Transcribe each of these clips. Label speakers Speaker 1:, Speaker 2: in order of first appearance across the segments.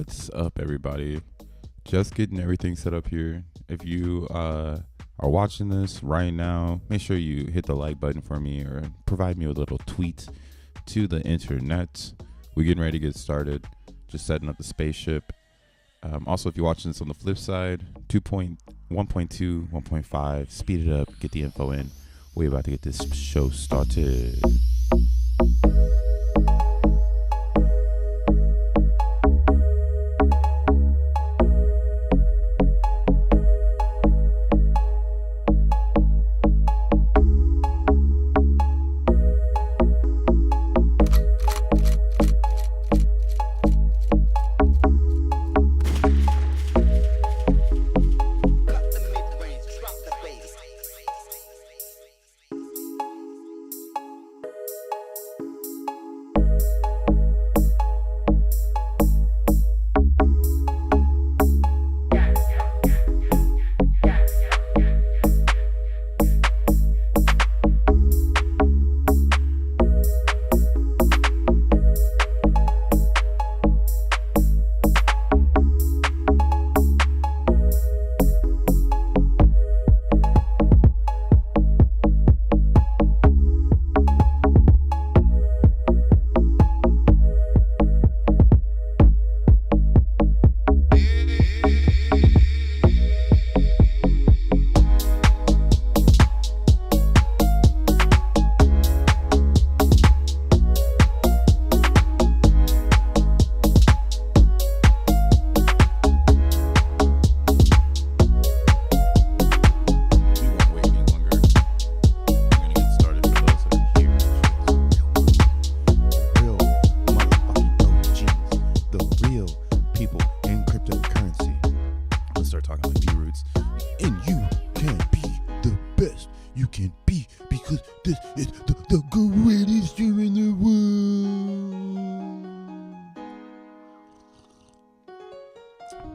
Speaker 1: What's up, everybody? Just getting everything set up here. If you are watching this right now, make sure you hit the like button for me or provide me a little tweet to the internet. We're getting ready to get started. Just setting up the spaceship. Also, if you're watching this on the flip side, 2.1.2, 1.5, speed it up, get the info in. We're about to get this show started.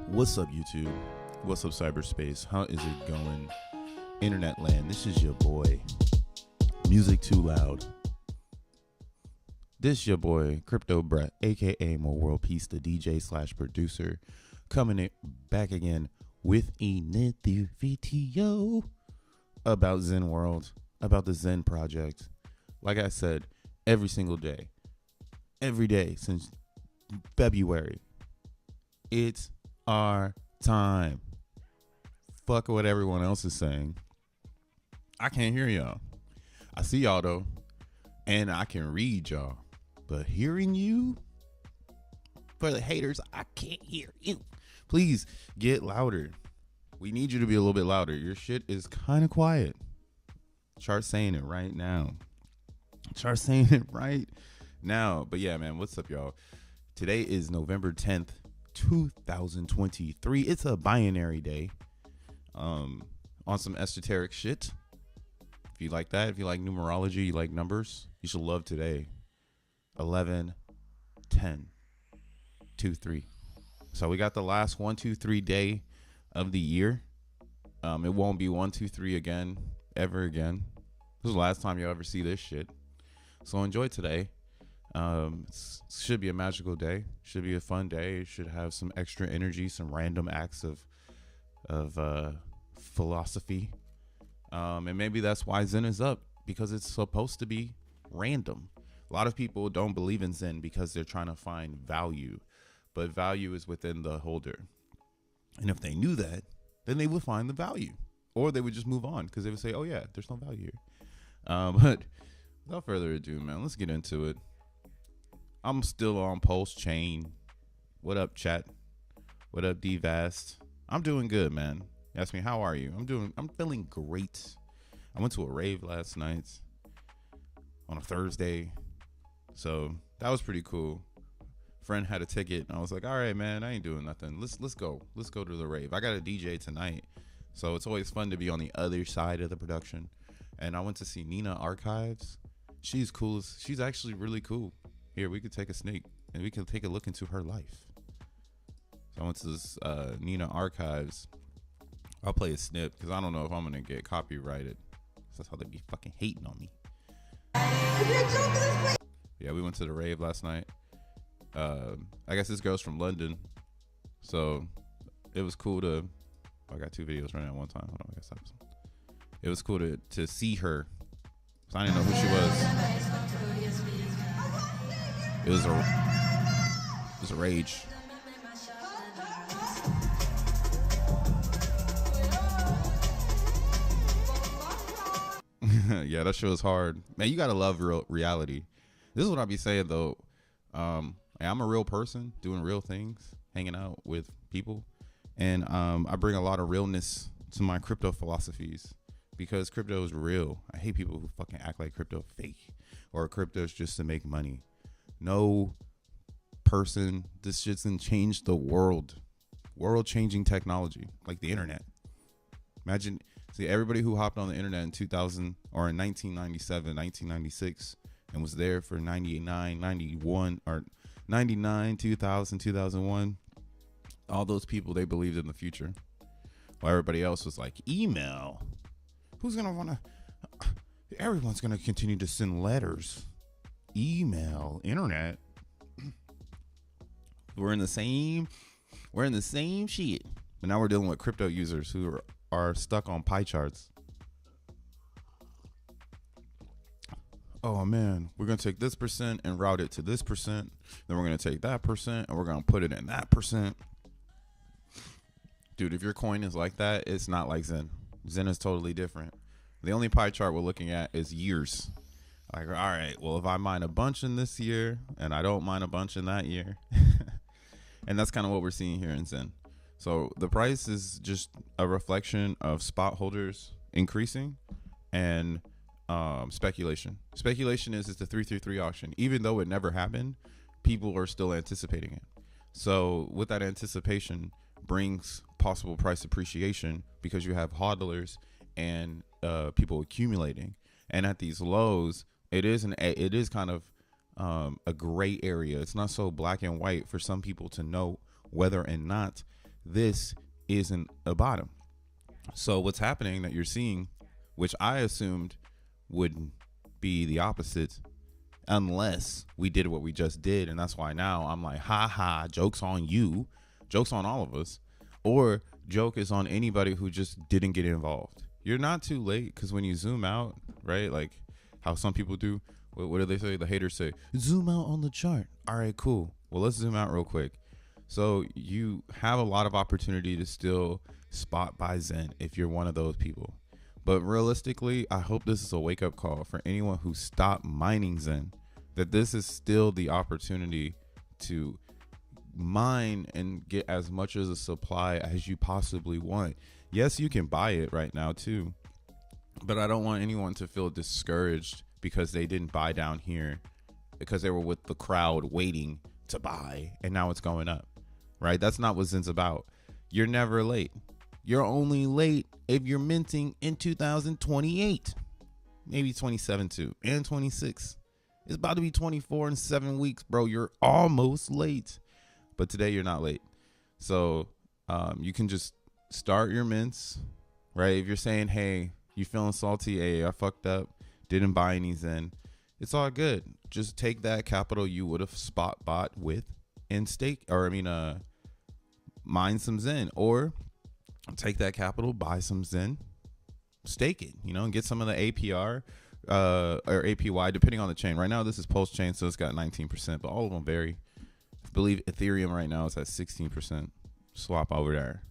Speaker 1: What's up, YouTube? What's up, cyberspace? How is it going? Internet land, this is your boy, Music Too Loud. This your boy, Crypto Brett, aka More World Peace, the DJ / producer, coming in back again with another video about Zen World, about the Zen project. Like I said, every single day, every day since February, it's our time. Fuck what everyone else is saying. I can't hear y'all. I see y'all though, and I can read y'all, but hearing you, for the haters, I can't hear you. Please get louder. We need you to be a little bit louder. Your shit is kind of quiet. Start saying it right now. Start saying it right now. But yeah, man, what's up, y'all? Today is November 10th. 2023. It's a binary day. On some esoteric shit. If you like that, if you like numerology, you like numbers, you should love today. 11, 10, 2, 3. So we got the last 1, 2, 3 day of the year. It won't be 1, 2, 3 again, ever again. This is the last time you'll ever see this shit. So enjoy today. Should be a magical day. Should be a fun day. It should have some extra energy, some random acts of philosophy. And maybe that's why Zen is up, because it's supposed to be random. A lot of people don't believe in Zen because they're trying to find value, but value is within the holder. And if they knew that, then they would find the value, or they would just move on because they would say, oh yeah, there's no value here. But without further ado, man, let's get into it. I'm still on Pulse Chain. What up, chat? What up, D-Vast? I'm doing good, man. You ask me, how are you? I'm feeling great. I went to a rave last night on a Thursday. So that was pretty cool. Friend had a ticket, and I was like, all right, man, I ain't doing nothing. Let's go. Let's go to the rave. I got a DJ tonight. So it's always fun to be on the other side of the production. And I went to see Nina Archives. She's cool. She's actually really cool. Here, we could take a sneak and we can take a look into her life. So I went to this Nina Archives. I'll play a snip because I don't know if I'm going to get copyrighted. That's how they be fucking hating on me.
Speaker 2: If you're
Speaker 1: Yeah, we went to the rave last night. I guess this girl's from London. So it was cool to. I got 2 videos running at one time. Hold on, I gotta stop this one. It was cool to see her. So I didn't know who she was. It was a rage. Yeah, that shit was hard. Man, you gotta love real reality. This is what I be saying though. I'm a real person doing real things, hanging out with people, and I bring a lot of realness to my crypto philosophies because crypto is real. I hate people who fucking act like crypto fake or crypto is just to make money. No person, this shit's gonna change the world. World changing technology like the internet. Imagine, see, everybody who hopped on the internet in 2000 or in 1997, 1996 and was there for 99, 91 or 99, 2000, 2001. All those people, they believed in the future. While everybody else was like, email. Who's going to want to? Everyone's going to continue to send letters. Email, internet. We're in the same shit. But now we're dealing with crypto users who are stuck on pie charts. Oh man, we're going to take this percent and route it to this percent. Then we're going to take that percent and we're going to put it in that percent. Dude, if your coin is like that, it's not like Zen. Zen is totally different. The only pie chart we're looking at is years. Like, all right, well, if I mine a bunch in this year and I don't mine a bunch in that year. And that's kind of what we're seeing here in Zen. So the price is just a reflection of spot holders increasing and speculation. Speculation is it's the 333 auction. Even though it never happened, people are still anticipating it. So with that anticipation brings possible price appreciation because you have hodlers and people accumulating. And at these lows, it is kind of a gray area. It's not so black and white for some people to know whether or not this isn't a bottom. So what's happening that you're seeing, which I assumed would be the opposite unless we did what we just did. And that's why now I'm like, ha ha, joke's on you, joke's on all of us, or joke is on anybody who just didn't get involved. You're not too late because when you zoom out, right, like how some people do, what do they say? The haters say, zoom out on the chart. All right, cool. Well, let's zoom out real quick. So you have a lot of opportunity to still spot buy Zen if you're one of those people. But realistically, I hope this is a wake-up call for anyone who stopped mining Zen, that this is still the opportunity to mine and get as much as a supply as you possibly want. Yes, you can buy it right now too, but I don't want anyone to feel discouraged because they didn't buy down here because they were with the crowd waiting to buy and now it's going up, right? That's not what Zen's about. You're never late. You're only late if you're minting in 2028, maybe 27 too, and 26. It's about to be 24 in 7 weeks, bro. You're almost late, but today you're not late. So you can just start your mints, right? If you're saying, hey, you feeling salty, hey, I fucked up, didn't buy any Zen, it's all good. Just take that capital you would have spot bought with and mine some Zen, or take that capital, buy some Zen, stake it, and get some of the APR or APY, depending on the chain. Right now, this is Pulse chain, so it's got 19%, but all of them vary. I believe Ethereum right now is at 16%. Swap over there.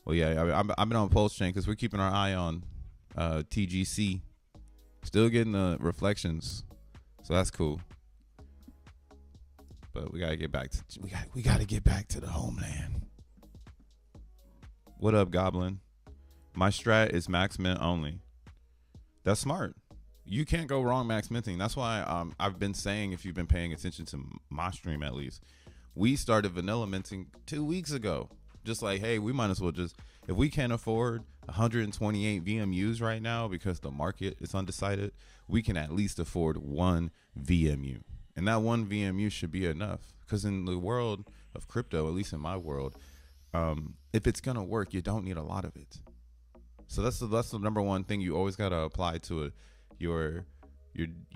Speaker 1: Well, yeah, I've been on Pulse chain because we're keeping our eye on TGC. Still getting the reflections, so that's cool. But we gotta get back to we gotta get back to the homeland. What up, Goblin? My strat is max mint only. That's smart. You can't go wrong max minting. That's why I've been saying, if you've been paying attention to my stream at least, we started vanilla minting 2 weeks ago. Just like, hey, we might as well just, if we can't afford 128 VMUs right now because the market is undecided, we can at least afford 1 VMU. And that 1 VMU should be enough. Because in the world of crypto, at least in my world, if it's gonna work, you don't need a lot of it. So that's the number one thing you always gotta apply to your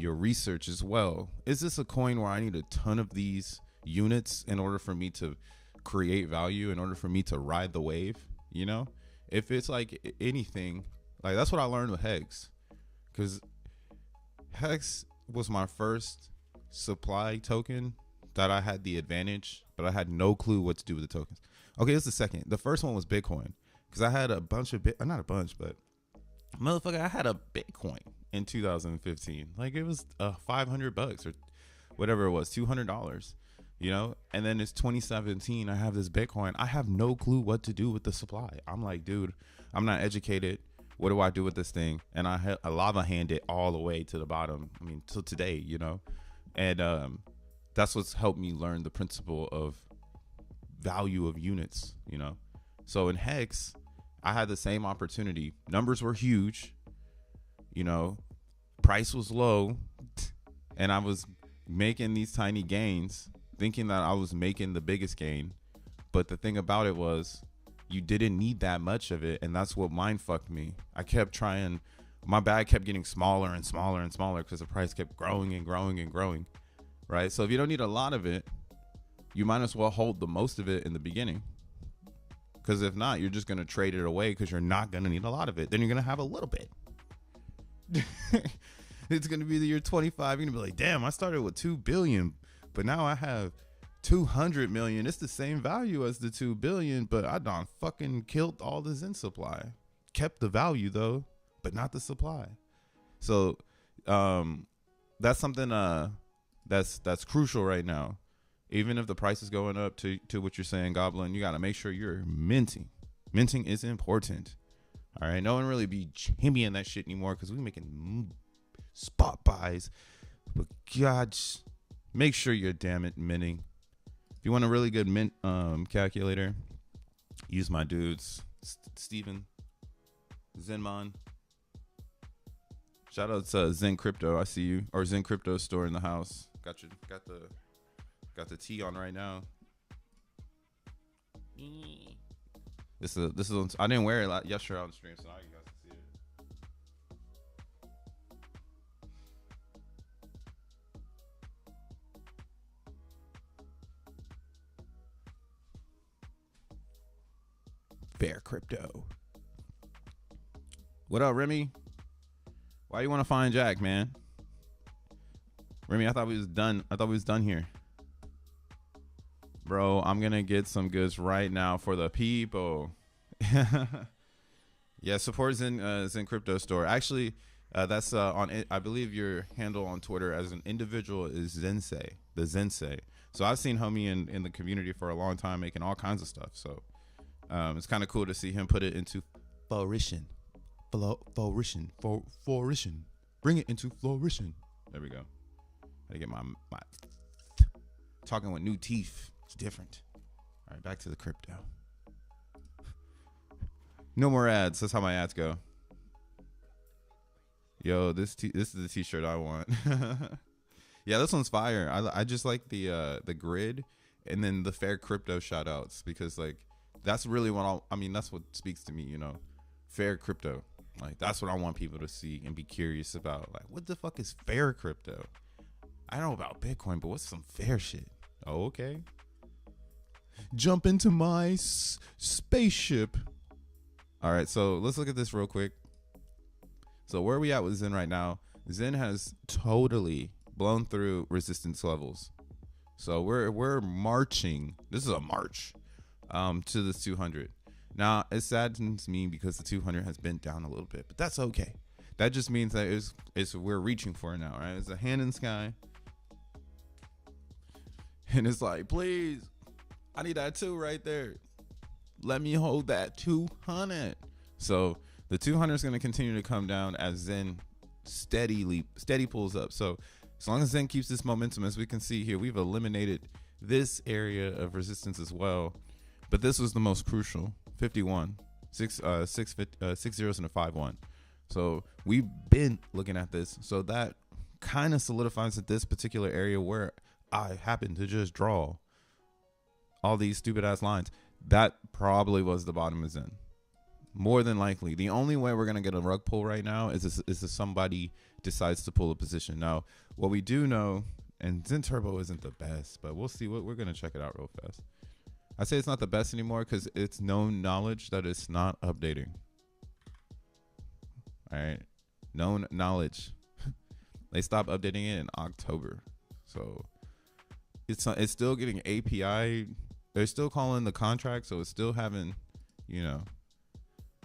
Speaker 1: research as well. Is this a coin where I need a ton of these units in order for me to create value in order for me to ride the wave, you know? If it's like anything, like that's what I learned with Hex, because Hex was my first supply token that I had the advantage, but I had no clue what to do with the tokens. Okay, it's the second. The first one was Bitcoin, because I had a bunch of not a bunch, but motherfucker, I had a Bitcoin in 2015. Like it was $500 or whatever it was, $200. You know, and then it's 2017. I have this Bitcoin. I have no clue what to do with the supply. I'm like, dude, I'm not educated. What do I do with this thing? And I lava hand it all the way to the bottom. I mean, till today, you know, and that's what's helped me learn the principle of value of units, you know. So in Hex, I had the same opportunity. Numbers were huge, you know, price was low, and I was making these tiny gains, thinking that I was making the biggest gain. But the thing about it was you didn't need that much of it, and that's what mind fucked me. I kept trying, my bag kept getting smaller and smaller and smaller because the price kept growing and growing and growing, right? So if you don't need a lot of it, you might as well hold the most of it in the beginning, because if not, you're just going to trade it away because you're not going to need a lot of it. Then you're going to have a little bit. It's going to be the year 25. You're going to be like, damn, I started with 2 billion, but now I have 200 million. It's the same value as the 2 billion, but I done fucking killed all the Zen supply. Kept the value though, but not the supply. So that's something that's crucial right now. Even if the price is going up to what you're saying, Goblin, you got to make sure you're minting. Minting is important. All right, no one really be championing that shit anymore because we making spot buys. But God, make sure you're damn it minting. If you want a really good mint calculator, use my dudes, Steven, Zenmon. Shout out to Zen Crypto. I see you, or Zen Crypto store in the house. Got the T on right now. This is I didn't wear it yesterday on the stream, so now you guys can see it. Fair Crypto. What up, Remy? Why you want to find Jack, man? Remy, I thought we was done. I thought we was done here. Bro, I'm going to get some goods right now for the people. Yeah, support Zen Crypto Store. Actually, that's on it. I believe your handle on Twitter as an individual is Zensei, the Zensei. So I've seen homie in the community for a long time making all kinds of stuff. So it's kind of cool to see him put it into flourishing. Flourishing. Bring it into flourishing. There we go. Gotta get my talking with new teeth. It's different. All right, back to the crypto. No more ads. That's how my ads go. Yo, this is the t-shirt I want. Yeah, this one's fire. I just like the grid and then the fair crypto shout outs, because like that's really what I mean, that's what speaks to me, you know. Fair crypto. Like that's what I want people to see and be curious about. Like, what the fuck is fair crypto? I know about Bitcoin, but what's some fair shit? Oh, okay. Jump into my spaceship. All right, so let's look at this real quick. So where are we at with Zen right now? Zen has totally blown through resistance levels. So we're marching. This is a march to this 200. Now it saddens me because the 200 has bent down a little bit, but that's okay. That just means that we're reaching for it now, right? It's a hand in the sky, and it's like, please, I need that 2 right there. Let me hold that 200. So the 200 is going to continue to come down as Zen steady pulls up. So as long as Zen keeps this momentum, as we can see here, we've eliminated this area of resistance as well. But this was the most crucial. 51, 6 zeros and a 5-1. So we've been looking at this. So that kind of solidifies that this particular area where I happen to just draw all these stupid ass lines, that probably was the bottom of Zen. More than likely. The only way we're going to get a rug pull right now is if somebody decides to pull a position. Now, what we do know, and Zen Turbo isn't the best, but we'll see. We're going to check it out real fast. I say it's not the best anymore because it's known knowledge that it's not updating. All right, known knowledge. They stopped updating it in October, so it's still getting API. They're still calling the contract, so it's still having, you know,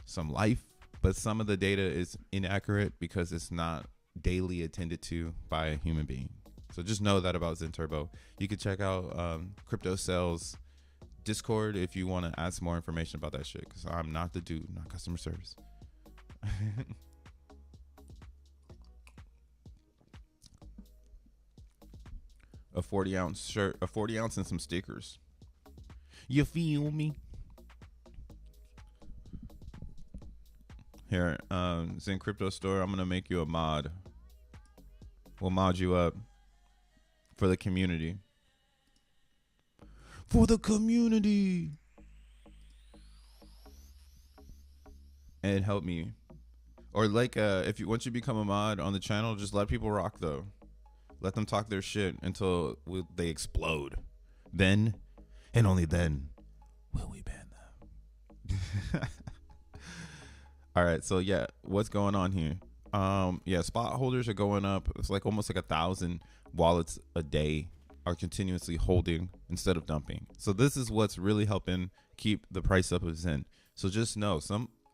Speaker 1: some life, but some of the data is inaccurate because it's not daily attended to by a human being. So just know that about Zen Turbo. You can check out Crypto Sales Discord if you want to ask more information about that shit, because I'm not the dude, not customer service. A 40-ounce shirt, a 40 ounce and some stickers. You feel me? Here, Zen Crypto Store, I'm gonna make you a mod. We'll mod you up for the community. For the community. And help me. Or like if you once you become a mod on the channel, just let people rock though. Let them talk their shit until they explode. Then, and only then, will we ban them. All right, so yeah, what's going on here? Yeah, spot holders are going up. It's like almost like 1,000 wallets a day are continuously holding instead of dumping. So this is what's really helping keep the price up of Zen. So just know,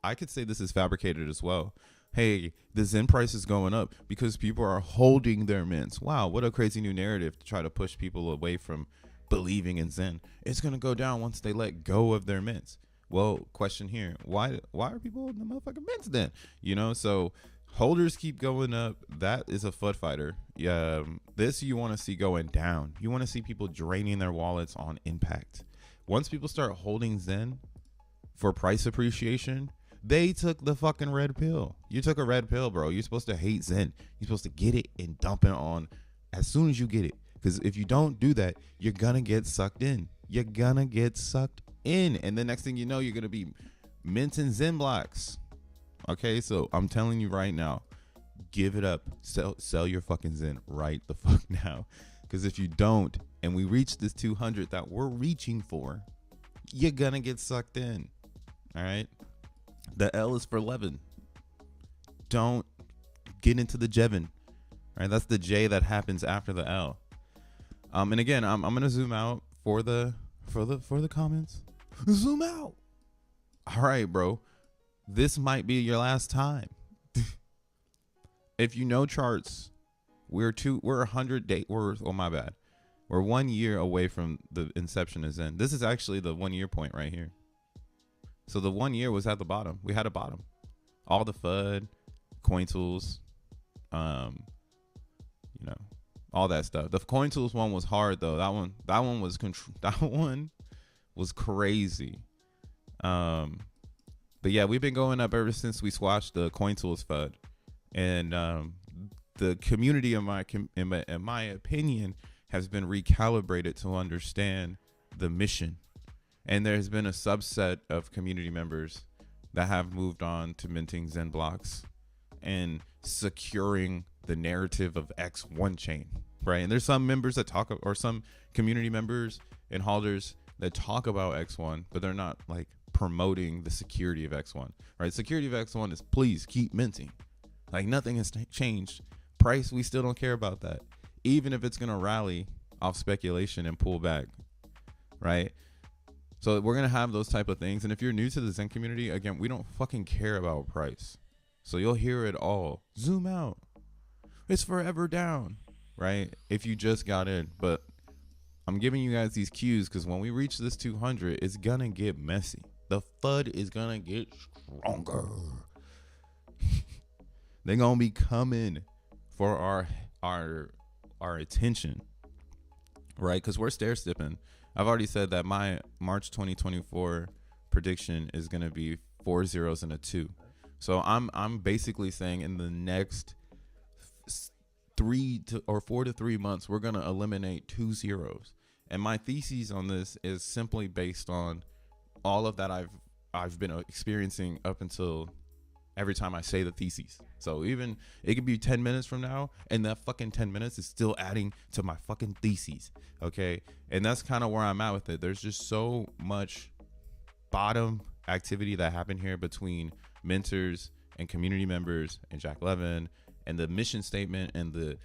Speaker 1: I could say this is fabricated as well. Hey, the Zen price is going up because people are holding their mints. Wow, what a crazy new narrative to try to push people away from believing in Zen. It's going to go down once they let go of their mints. Well, question here. Why are people holding the motherfucking mints then? You know, so holders keep going up. That is a FUD fighter. Yeah, this you want to see going down. You want to see people draining their wallets on impact. Once people start holding Zen for price appreciation, they took the fucking red pill. You took a red pill, bro. You're supposed to hate Zen. You're supposed to get it and dump it on as soon as you get it. Because if you don't do that, you're going to get sucked in. You're going to get sucked in. And the next thing you know, you're going to be minting XENblocks. Okay, so I'm telling you right now, give it up. Sell your fucking Zen right the fuck now. Because if you don't, and we reach this 200 that we're reaching for, you're going to get sucked in. All right? The L is for LEVIN. Don't get into the Jevin. All right, that's the J that happens after the L. And again, I'm gonna zoom out for the comments. Zoom out. All right, bro. This might be your last time. If you know charts, we're 100 days. Oh my bad. We're 1 year away from the inception of Zen. This is actually the 1 year point right here. So the 1 year was at the bottom. We had a bottom. All the FUD, coin tools, you know, all that stuff. The coin tools one was hard though. That one was crazy. But yeah, we've been going up ever since we squashed the coin tools FUD, and the community, in my opinion, has been recalibrated to understand the mission. And there's been a subset of community members that have moved on to minting XENblocks and securing the narrative of X1 chain, right? And there's some members that talk, or some community members and holders that talk about X1, but they're not like promoting the security of X1, right? Security of X1 is please keep minting. Like nothing has changed. Price, we still don't care about that. Even if it's going to rally off speculation and pull back, right? So we're going to have those type of things. And if you're new to the Zen community, again, we don't fucking care about price. So you'll hear it all. Zoom out. It's forever down, right? If you just got in. But I'm giving you guys these cues because when we reach this 200, it's going to get messy. The FUD is going to get stronger. They're going to be coming for our attention, right? Because we're stair-stepping. I've already said that my March 2024 prediction is going to be 4 zeros and a 2. So I'm basically saying in the next 4 to 3 months, we're going to eliminate 2 zeros. And my thesis on this is simply based on all of that I've been experiencing up until every time I say the theses. So even it could be 10 minutes from now, and that fucking 10 minutes is still adding to my fucking theses. Okay. And that's kind of where I'm at with it. There's just so much bottom activity that happened here between mentors and community members and Jack Levin, and the mission statement and the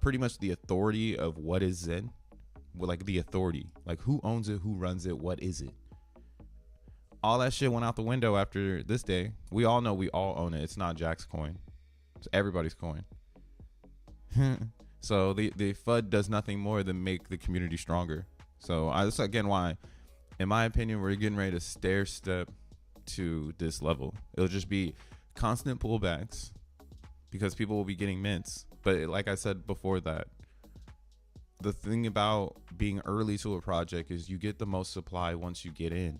Speaker 1: pretty much the authority of what is Zen. Like the authority, like who owns it, who runs it, what is it? All that shit went out the window after this day. We all know we all own it. It's not Jack's coin. It's everybody's coin. So the FUD does nothing more than make the community stronger. So that's again why, in my opinion, we're getting ready to stair step to this level. It'll just be constant pullbacks because people will be getting mints. But like I said before that, the thing about being early to a project is you get the most supply once you get in.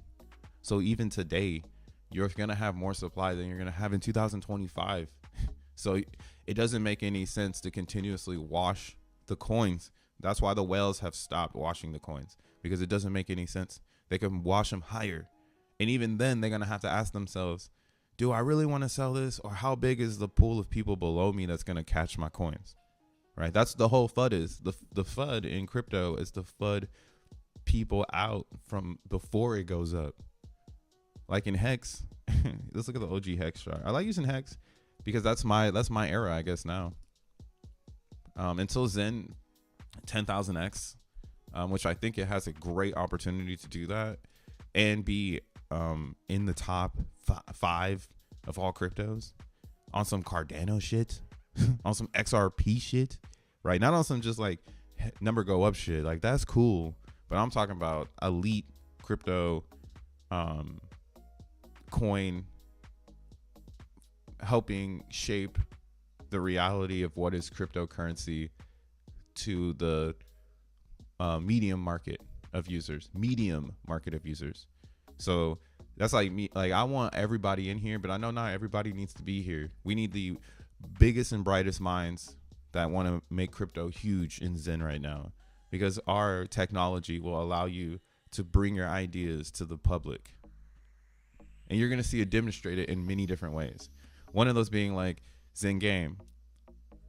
Speaker 1: So even today, you're going to have more supply than you're going to have in 2025. So it doesn't make any sense to continuously wash the coins. That's why the whales have stopped washing the coins, because it doesn't make any sense. They can wash them higher. And even then, they're going to have to ask themselves, do I really want to sell this? Or how big is the pool of people below me that's going to catch my coins? Right? That's the whole FUD is. The FUD in crypto is to FUD people out from before it goes up. Like in Hex, let's look at the OG Hex chart. I like using Hex because that's my era, I guess, now. Until Zen 10,000x, which I think it has a great opportunity to do that and be in the top 5 of all cryptos on some Cardano shit. On some XRP shit, right? Not on some just like number go up shit. Like that's cool, but I'm talking about elite crypto coin helping shape the reality of what is cryptocurrency to the medium market of users. So that's like me. Like I want everybody in here, but I know not everybody needs to be here. We need the biggest and brightest minds that want to make crypto huge in Zen right now, because our technology will allow you to bring your ideas to the public, and you're going to see it demonstrated in many different ways. One of those being like Zen Game.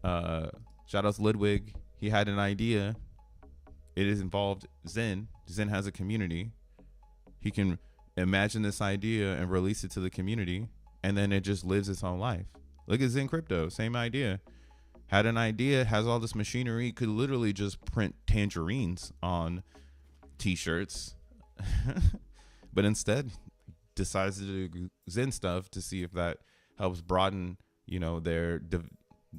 Speaker 1: Shout out to Ludwig. He had an idea. It is involved Zen. Zen has a community. He can imagine this idea and release it to the community, and then it just lives its own life. Look at Zen Crypto, same idea. Had an idea, has all this machinery, could literally just print tangerines on t-shirts, but instead decides to do Zen stuff to see if that helps broaden, you know, their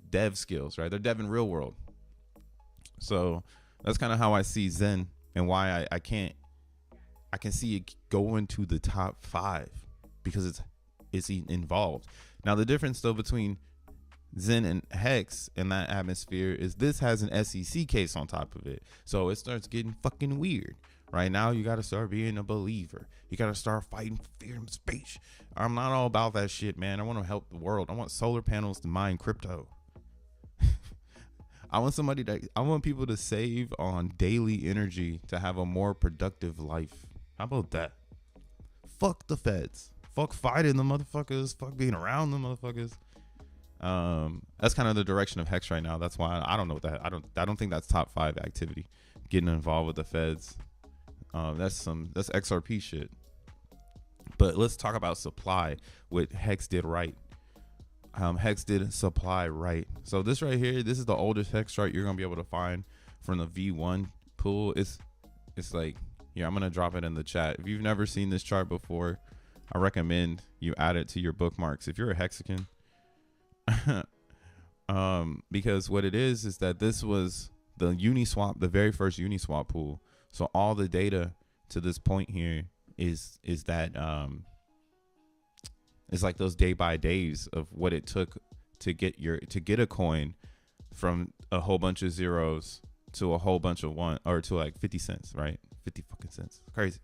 Speaker 1: dev skills, right? They're dev in real world. So that's kind of how I see Zen and why I can see it going to the top 5 because it's involved. Now, the difference, though, between Zen and Hex in that atmosphere is this has an SEC case on top of it. So it starts getting fucking weird. Right now, you got to start being a believer. You got to start fighting freedom of speech. I'm not all about that shit, man. I want to help the world. I want solar panels to mine crypto. I want people to save on daily energy to have a more productive life. How about that? Fuck the feds. Fuck fighting the motherfuckers. Fuck being around the motherfuckers. That's kind of the direction of Hex right now. That's why I don't know that. I don't think that's top 5 activity. Getting involved with the feds. That's XRP shit. But let's talk about supply. What Hex did right. Hex did supply right. So this right here, this is the oldest Hex chart you're gonna be able to find from the V1 pool. It's like, yeah, I'm gonna drop it in the chat. If you've never seen this chart before, I recommend you add it to your bookmarks if you're a Hexican. Because what it is that this was the Uniswap, the very first Uniswap pool. So all the data to this point here is that it's like those day by days of what it took to get a coin from a whole bunch of zeros to a whole bunch of one, or to like 50 cents, right? 50 fucking cents. Crazy.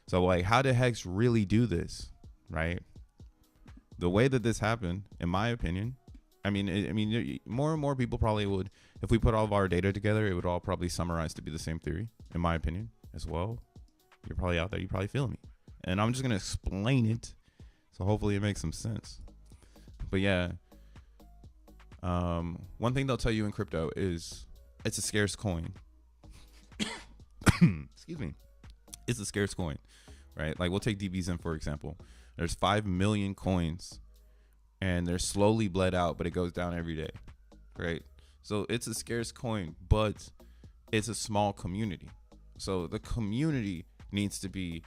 Speaker 1: So like, how did Hex really do this, right? The way that this happened, in my opinion, I mean, more and more people probably would, if we put all of our data together, it would all probably summarize to be the same theory, in my opinion, as well. You're probably out there, you probably feel me. And I'm just going to explain it, so hopefully it makes some sense. But yeah, one thing they'll tell you in crypto is it's a scarce coin. Excuse me. It's a scarce coin, right? Like we'll take DBZen for example. There's 5 million coins and they're slowly bled out, but it goes down every day, right? So it's a scarce coin, but it's a small community. So the community needs to be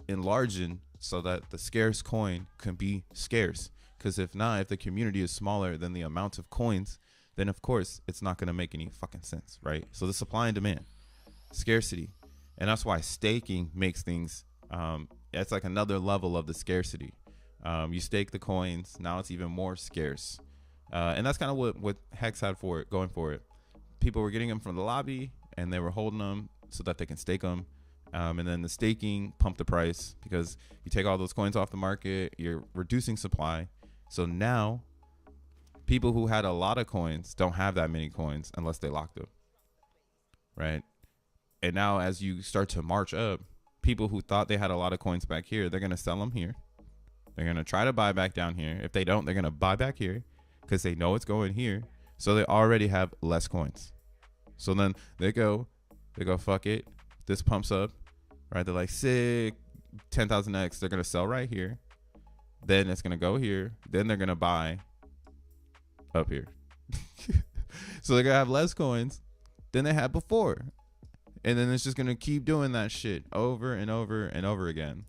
Speaker 1: enlarging so that the scarce coin can be scarce. Because if not, if the community is smaller than the amount of coins, then of course it's not going to make any fucking sense, right? So the supply and demand, scarcity. And that's why staking makes things, it's like another level of the scarcity. You stake the coins, now it's even more scarce. And that's kind of what Hex had for it, going for it. People were getting them from the lobby and they were holding them so that they can stake them. And then the staking pumped the price because you take all those coins off the market, you're reducing supply. So now people who had a lot of coins don't have that many coins unless they lock them, right? And now as you start to march up, people who thought they had a lot of coins back here, they're going to sell them here. They're going to try to buy back down here. If they don't, they're going to buy back here because they know it's going here. So they already have less coins. So then they go, fuck it. This pumps up, right? They're like, sick, 10,000x. They're going to sell right here. Then it's going to go here. Then they're going to buy up here. So they're going to have less coins than they had before. And then it's just going to keep doing that shit over and over and over again.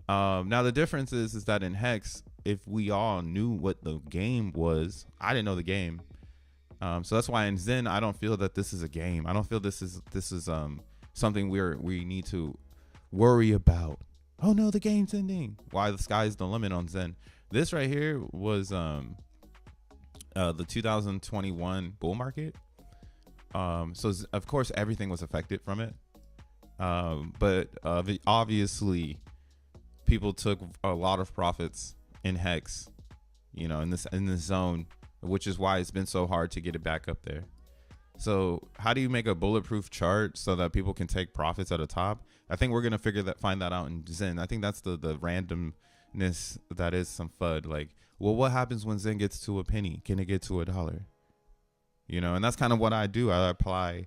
Speaker 1: Now the difference is that in Hex, if we all knew what the game was, I didn't know the game. So that's why in Zen, I don't feel that this is a game. I don't feel this is something we need to worry about. Oh no, the game's ending. Why the sky's the limit on Zen. This right here was the 2021 bull market. So of course everything was affected from it. But obviously people took a lot of profits in Hex, you know, in this zone, which is why it's been so hard to get it back up there. So how do you make a bulletproof chart so that people can take profits at the top? I think we're going to find that out in Zen. I think that's the randomness that is some FUD. Like, well, what happens when Zen gets to a penny? Can it get to $1? You know, and that's kind of what I do. I apply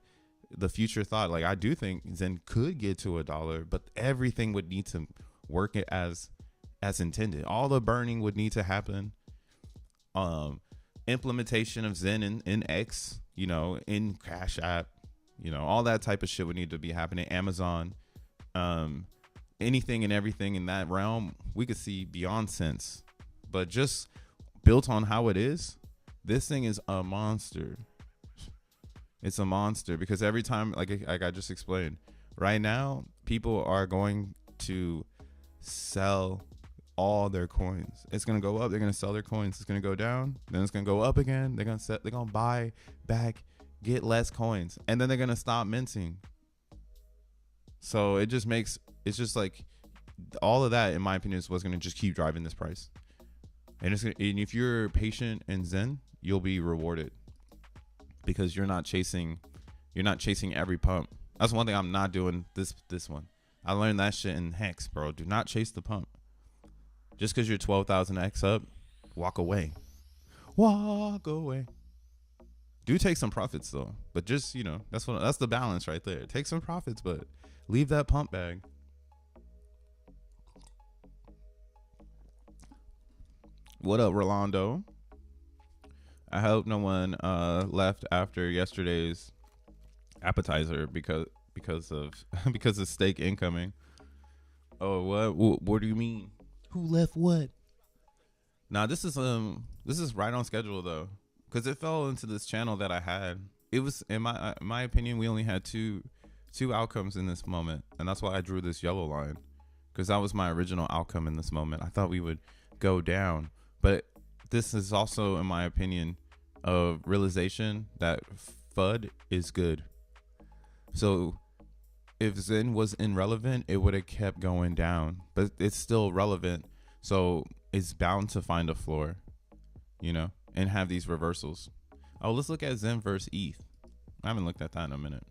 Speaker 1: the future thought. Like, I do think Zen could get to $1, but everything would need to work it as intended. All the burning would need to happen. Implementation of Zen in X, you know, in Cash App, you know, all that type of shit would need to be happening. Amazon, anything and everything in that realm, we could see beyond sense. But just built on how it is, this thing is a monster. It's a monster because every time, like I just explained, right now, people are going to sell all their coins. It's gonna go up. They're gonna sell their coins. It's gonna go down. Then it's gonna go up again. They're gonna buy back, get less coins, and then they're gonna stop minting. So it's just like all of that, in my opinion, is what's gonna just keep driving this price. And if you're patient in Zen, you'll be rewarded because you're not chasing every pump. That's one thing I'm not doing this one. I learned that shit in Hex, bro. Do not chase the pump. Just because you're 12,000x up, walk away. Walk away. Do take some profits though, but just, you know, that's the balance right there. Take some profits, but leave that pump bag. What up, Rolando? I hope no one left after yesterday's appetizer because of steak incoming. Oh, what do you mean? Who left what? Now this is right on schedule though, because it fell into this channel that I had. It was in my opinion, we only had two outcomes in this moment, and that's why I drew this yellow line, because that was my original outcome in this moment. I thought we would go down, but this is also, in my opinion, a realization that FUD is good. So if Zen was irrelevant, it would have kept going down, but it's still relevant. So it's bound to find a floor, you know, and have these reversals. Oh, let's look at Zen versus ETH. I haven't looked at that in a minute.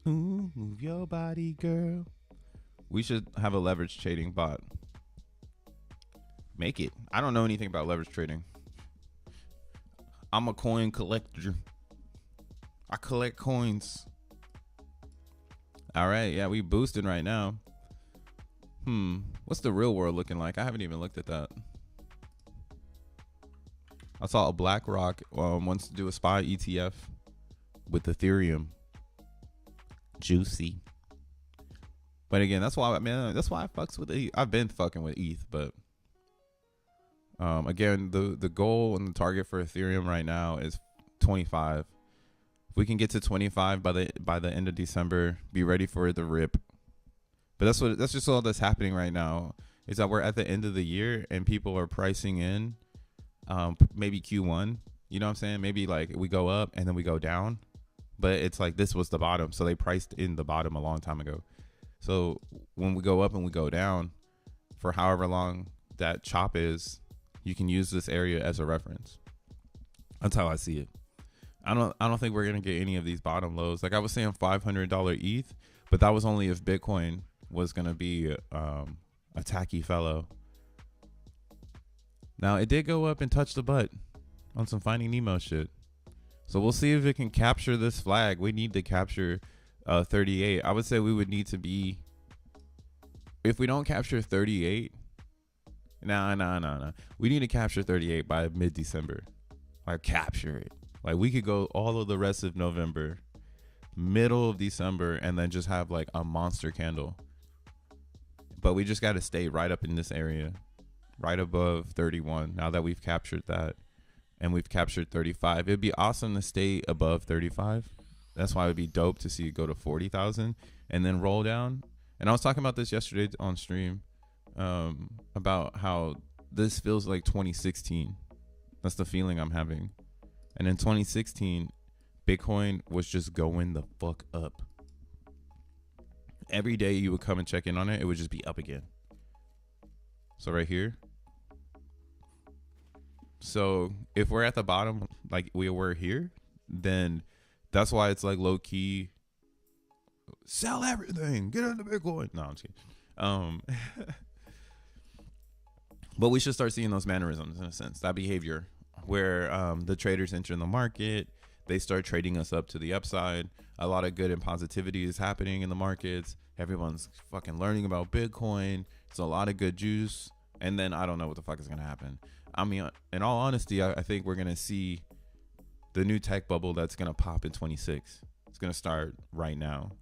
Speaker 1: Ooh, move your body, girl. We should have a leverage trading bot. Make it. I don't know anything about leverage trading. I'm a coin collector. I collect coins. All right, yeah, we boosting right now. What's the real world looking like? I haven't even looked at that. I saw a BlackRock wants to do a SPY ETF with Ethereum. Juicy. But again, that's why, man, that's why I fucks with ETH. I've been fucking with ETH, but again, the goal and the target for Ethereum right now is 25. If we can get to 25 by the end of December, be ready for the rip. But that's just all that's happening right now, is that we're at the end of the year and people are pricing in maybe Q1. You know what I'm saying? Maybe like we go up and then we go down. But it's like this was the bottom. So they priced in the bottom a long time ago. So when we go up and we go down for however long that chop is, you can use this area as a reference. That's how I see it. I don't think we're gonna get any of these bottom lows. Like I was saying, $500 ETH, but that was only if Bitcoin was gonna be a tacky fellow. Now it did go up and touch the butt on some Finding Nemo shit. So we'll see if it can capture this flag. We need to capture 38. I would say we would need to be, if we don't capture 38, no. We need to capture 38 by mid-December. Like capture it. Like we could go all of the rest of November, middle of December, and then just have like a monster candle. But we just got to stay right up in this area, right above 31. Now that we've captured that and we've captured 35, it'd be awesome to stay above 35. That's why it would be dope to see it go to 40,000 and then roll down. And I was talking about this yesterday on stream about how this feels like 2016. That's the feeling I'm having. And in 2016, Bitcoin was just going the fuck up. Every day you would come and check in on it, it would just be up again. So right here. So if we're at the bottom, like we were here, then that's why it's like low key. Sell everything. Get into Bitcoin. No, I'm just kidding. But we should start seeing those mannerisms in a sense, that behavior where the traders enter in the market, they start trading us up to the upside. A lot of good and positivity is happening in the markets. Everyone's fucking learning about Bitcoin. It's a lot of good juice. And then I don't know what the fuck is going to happen. I mean, in all honesty, I think we're going to see the new tech bubble that's going to pop in 26. It's going to start right now.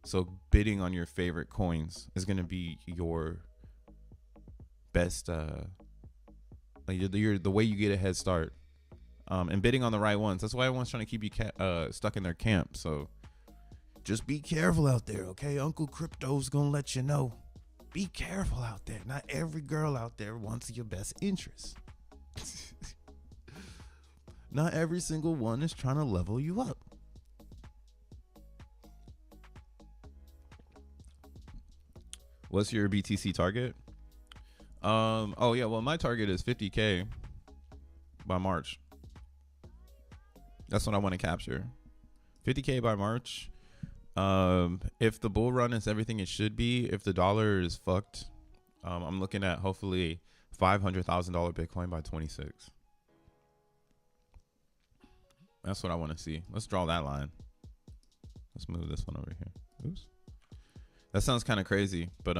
Speaker 1: So bidding on your favorite coins is going to be your best, like the way you get a head start. And bidding on the right ones. That's why everyone's trying to keep you stuck in their camp. So just be careful out there, okay? Uncle Crypto's going to let you know. Be careful out there. Not every girl out there wants your best interest. Not every single one is trying to level you up. What's your BTC target? Oh yeah, well my target is 50K by March. That's what I want to capture. 50K by March. If the bull run is everything it should be, if the dollar is fucked, I'm looking at hopefully $500,000 Bitcoin by 26. That's what I want to see. Let's draw that line. Let's move this one over here. Oops. That sounds kind of crazy, but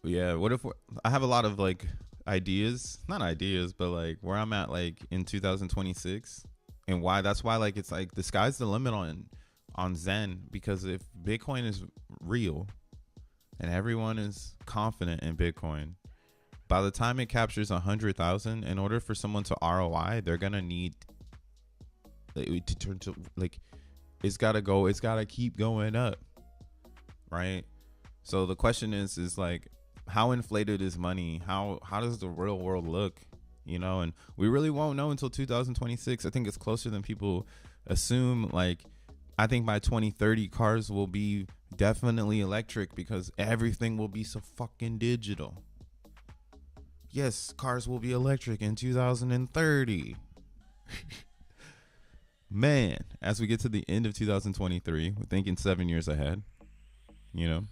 Speaker 1: yeah, what if I have a lot of like ideas, not ideas, but like where I'm at like in 2026 and why. That's why like it's like the sky's the limit on Zen, because if Bitcoin is real and everyone is confident in Bitcoin, by the time it captures 100,000, in order for someone to ROI, they're gonna need to turn to like, it's gotta keep going up, right? So the question is like, how inflated is money? How does the real world look? You know, and we really won't know until 2026. I think it's closer than people assume. Like, I think by 2030, cars will be definitely electric because everything will be so fucking digital. Yes, cars will be electric in 2030. Man, as we get to the end of 2023, we're thinking 7 years ahead, you know?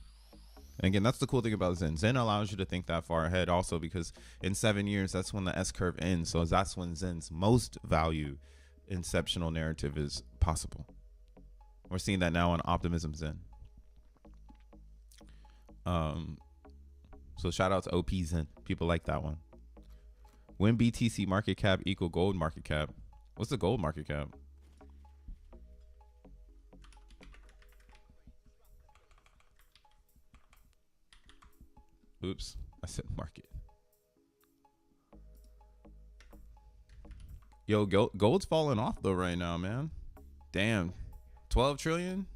Speaker 1: And again, that's the cool thing about Zen. Zen allows you to think that far ahead also, because in 7 years, that's when the S curve ends. So that's when Zen's most value inceptional narrative is possible. We're seeing that now on Optimism Zen. So shout out to OP Zen. People like that one. When BTC market cap equal gold market cap. What's the gold market cap? Oops, I said market. Yo, gold's falling off though right now, man. Damn. 12 trillion?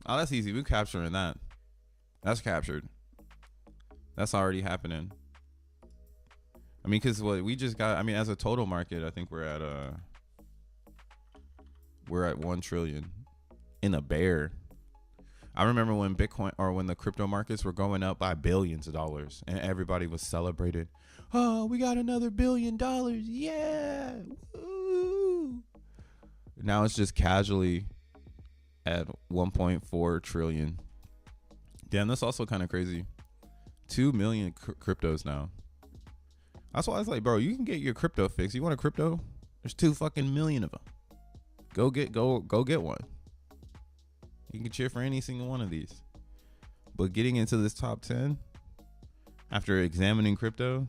Speaker 1: Oh, that's easy. We're capturing that. That's captured. That's already happening. I mean, because what we just got, I mean, as a total market, I think we're at 1 trillion in a bear. I remember when Bitcoin or when the crypto markets were going up by billions of dollars and everybody was celebrated. Oh, we got another $1 billion. Yeah. Woo. Now it's just casually at 1.4 trillion. Damn, that's also kind of crazy. 2 million cryptos now. That's why I was like, bro, you can get your crypto fix. You want a crypto? There's 2 fucking million of them. Go get one. You can cheer for any single one of these. But getting into this top 10 after examining crypto,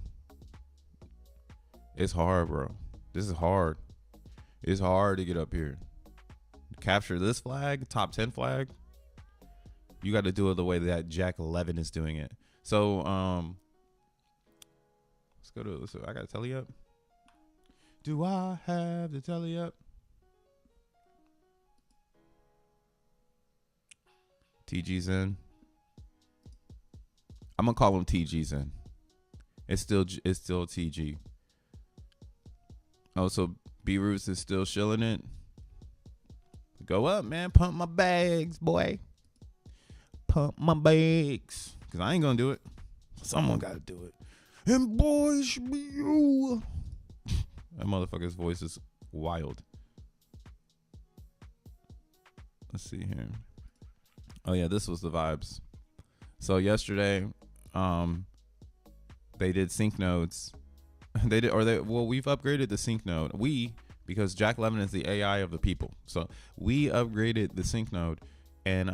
Speaker 1: it's hard, bro. This is hard. It's hard to get up here. Capture this flag, top 10 flag. You got to do it the way that Jack LEVIN is doing it. So, I got to tally up. Do I have to tally up? TG Zen. I'm gonna call him TG Zen. It's still TG. Oh, so B Roots is still shilling it. Go up, man. Pump my bags, boy. Pump my bags. Cause I ain't gonna do it. Someone gotta do it. And boy, it should be you. That motherfucker's voice is wild. Let's see here. Oh yeah, this was the vibes. So yesterday, they did sync nodes. We've upgraded the sync node. Because Jack LEVIN is the AI of the people. So we upgraded the sync node, and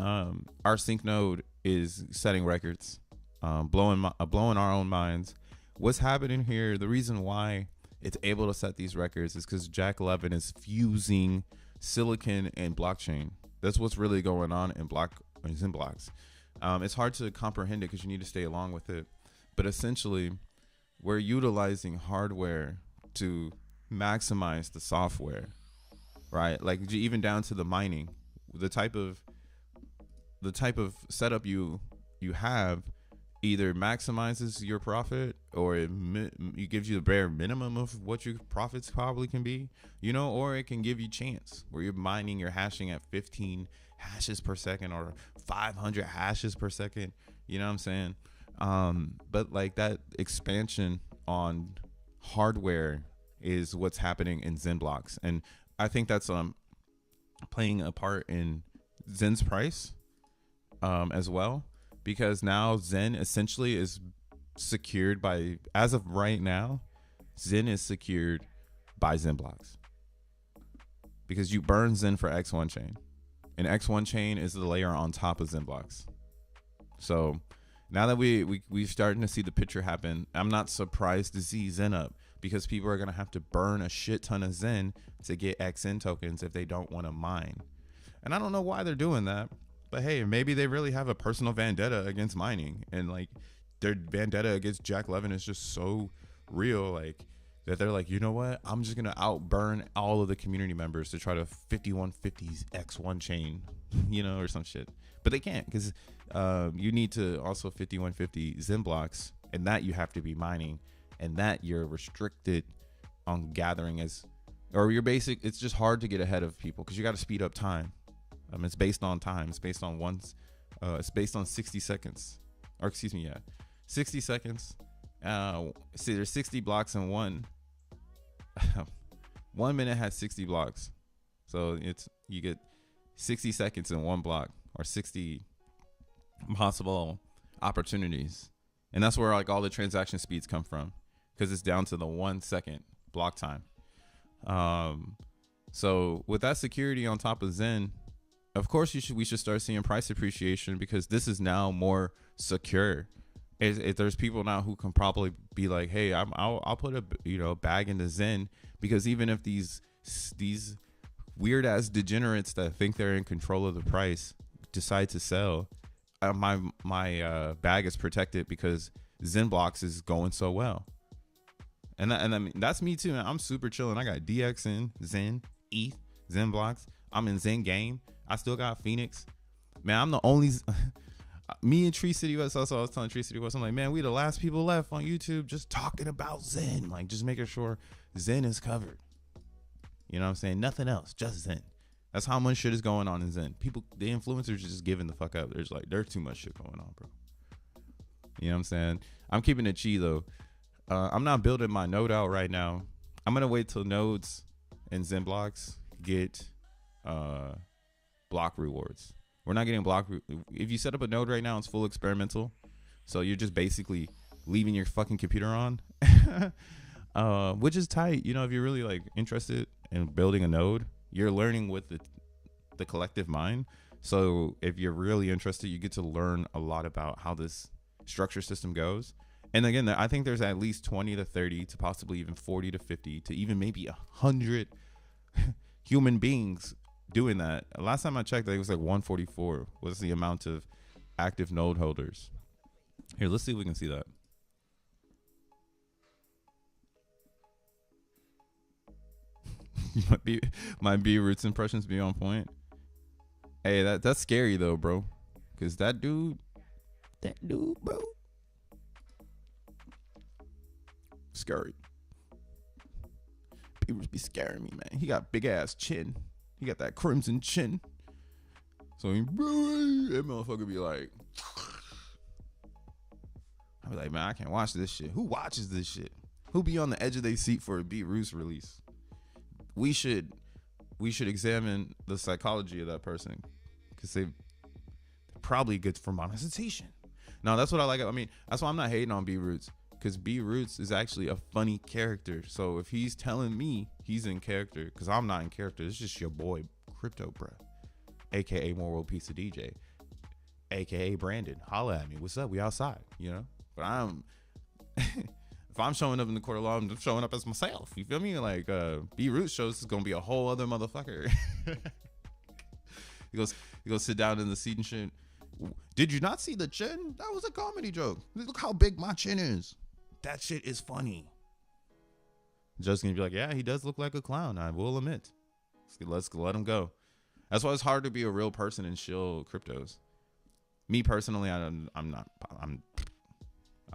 Speaker 1: our sync node is setting records, blowing our own minds. What's happening here? The reason why it's able to set these records is because Jack LEVIN is fusing silicon and blockchain. That's what's really going on in XENblocks. It's hard to comprehend it because you need to stay along with it. But essentially, we're utilizing hardware to maximize the software, right? Like even down to the mining, the type of setup you have either maximizes your profit or it gives you the bare minimum of what your profits probably can be, or it can give you chance where you're hashing at 15 hashes per second or 500 hashes per second. You know what I'm saying? But like that expansion on hardware is what's happening in XENblocks, and I think that's playing a part in Zen's price as well, because now Zen essentially is secured by, as of right now, Zen is secured by XENblocks, because you burn Zen for X1 chain, and X1 chain is the layer on top of XENblocks. So now that we're starting to see the picture happen, I'm not surprised to see Zen up, because people are going to have to burn a shit ton of Zen to get XN tokens if they don't want to mine. And I don't know why they're doing that, but hey, maybe they really have a personal vendetta against mining, and like their vendetta against Jack LEVIN is just so real, like that they're like, you know what, I'm just going to outburn all of the community members to try to 5150's X1 chain, or some shit. But they can't, because you need to also 5150 XENblocks, and that you have to be mining, and that you're restricted on gathering it's just hard to get ahead of people because you got to speed up time. It's based on time. It's based on it's based on 60 seconds, or 60 seconds. See, there's 60 blocks in one. 1 minute has 60 blocks, so you get 60 seconds in one block, or 60 possible opportunities. And that's where like all the transaction speeds come from, because it's down to the 1 second block time. So with that security on top of Zen, of course we should start seeing price appreciation, because this is now more secure. If there's people now who can probably be like, hey, I'll put a bag into Zen, because even if these weird ass degenerates that think they're in control of the price decide to sell, my bag is protected because XENblocks is going so well. And I mean, that's me too. I'm super chilling. I got DXN, Zen, ETH, XENblocks. I'm in Zen game. I still got Phoenix. Man, I'm the only. Me and Tree City West. Also, I was telling Tree City West, I'm like, man, we the last people left on YouTube just talking about Zen, like just making sure Zen is covered. You know what I'm saying? Nothing else, just Zen. That's how much shit is going on in Zen. People, the influencers are just giving the fuck up. There's too much shit going on, bro. You know what I'm saying? I'm keeping it chi though. I'm not building my node out right now. I'm gonna wait till nodes and XENblocks get block rewards. We're not getting block. If you set up a node right now, it's full experimental. So you're just basically leaving your fucking computer on, which is tight. You know, if you're really like interested in building a node, you're learning with the collective mind. So if you're really interested, you get to learn a lot about how this structure system goes. And again, I think there's at least 20 to 30 to possibly even 40 to 50 to even maybe 100 human beings doing that. Last time I checked, it was like 144 was the amount of active node holders. Here, let's see if we can see that. my B roots impressions be on point. Hey, that's scary though, bro. Cause that dude, bro, scary. People be scaring me, man. He got big ass chin. He got that crimson chin. So that motherfucker be like, I be like, man, I can't watch this shit. Who watches this shit? Who be on the edge of their seat for a Beat Roots release? We should examine the psychology of that person, because they're probably good for monetization. No, that's what I like. I mean, that's why I'm not hating on B Roots, because B Roots is actually a funny character. So if he's telling me he's in character, because I'm not in character, it's just your boy Crypto Bruh, aka More World Pizza DJ, aka Brandon. Holla at me. What's up? We outside, you know? But I'm if I'm showing up in the court of law, I'm just showing up as myself. You feel me? Like B Roots shows is gonna be a whole other motherfucker. He goes sit down in the seat and shit. Did you not see the chin? That was a comedy joke. Look how big my chin is. That shit is funny. Just gonna be like, yeah, he does look like a clown. I will admit. Let's let him go. That's why it's hard to be a real person and shill cryptos. Me personally, I'm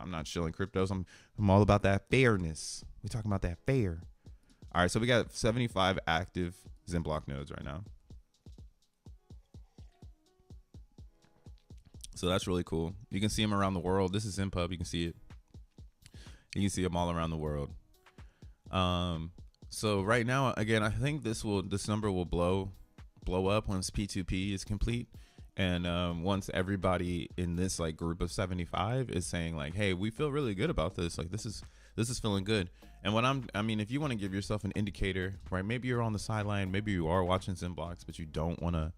Speaker 1: not shilling cryptos. I'm all about that fairness. We're talking about that fair. All right, so we got 75 active XENblock nodes right now. So that's really cool. You can see them around the world. This is XenPub. You can see it. You can see them all around the world. So right now, again, I think this number will blow up once P2P is complete. And once everybody in this like group of 75 is saying like, hey, we feel really good about this. Like this is feeling good. And I mean, if you want to give yourself an indicator, right? Maybe you're on the sideline, maybe you are watching XENblocks, but you don't want to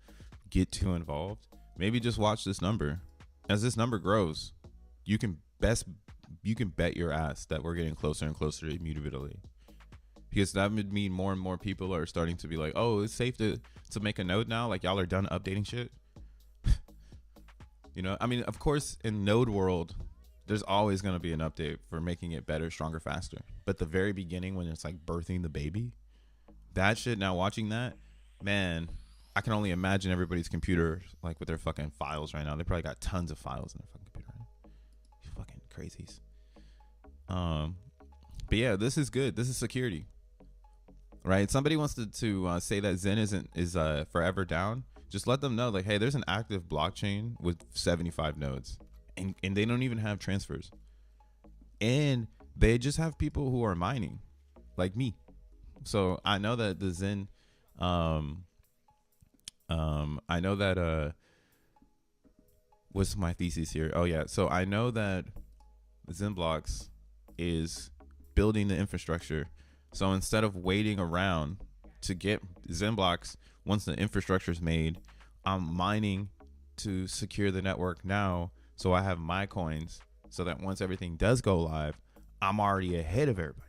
Speaker 1: get too involved. Maybe just watch this number. As this number grows, you can bet your ass that we're getting closer and closer to immutability. Because that would mean more and more people are starting to be like, oh, it's safe to make a node now. Like y'all are done updating shit. You know, I mean, of course, in node world, there's always going to be an update for making it better, stronger, faster. But the very beginning, when it's like birthing the baby, that shit, now watching that, man, I can only imagine everybody's computer, like with their fucking files right now. They probably got tons of files in their fucking computer right now. You fucking crazies. But yeah, this is good. This is security, right? Somebody wants to say that Zen is forever down. Just let them know, like, hey, there's an active blockchain with 75 nodes, and they don't even have transfers, and they just have people who are mining, like me. So I know that the Zen, I know that what's my thesis here? Oh yeah, so I know that XENblocks is building the infrastructure. So instead of waiting around to get XENblocks, once the infrastructure is made, I'm mining to secure the network now, so I have my coins, so that once everything does go live, I'm already ahead of everybody.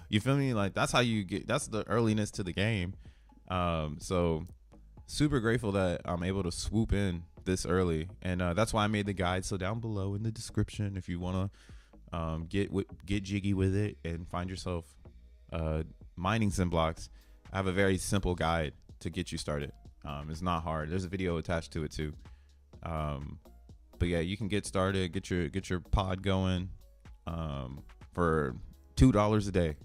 Speaker 1: You feel me? Like that's how you get. That's the earliness to the game. So super grateful that I'm able to swoop in this early, and that's why I made the guide. So down below in the description, if you want to get jiggy with it and find yourself mining XENblocks, I have a very simple guide to get you started. It's not hard. There's a video attached to it too. But yeah, you can get started, get your pod going for $2 a day,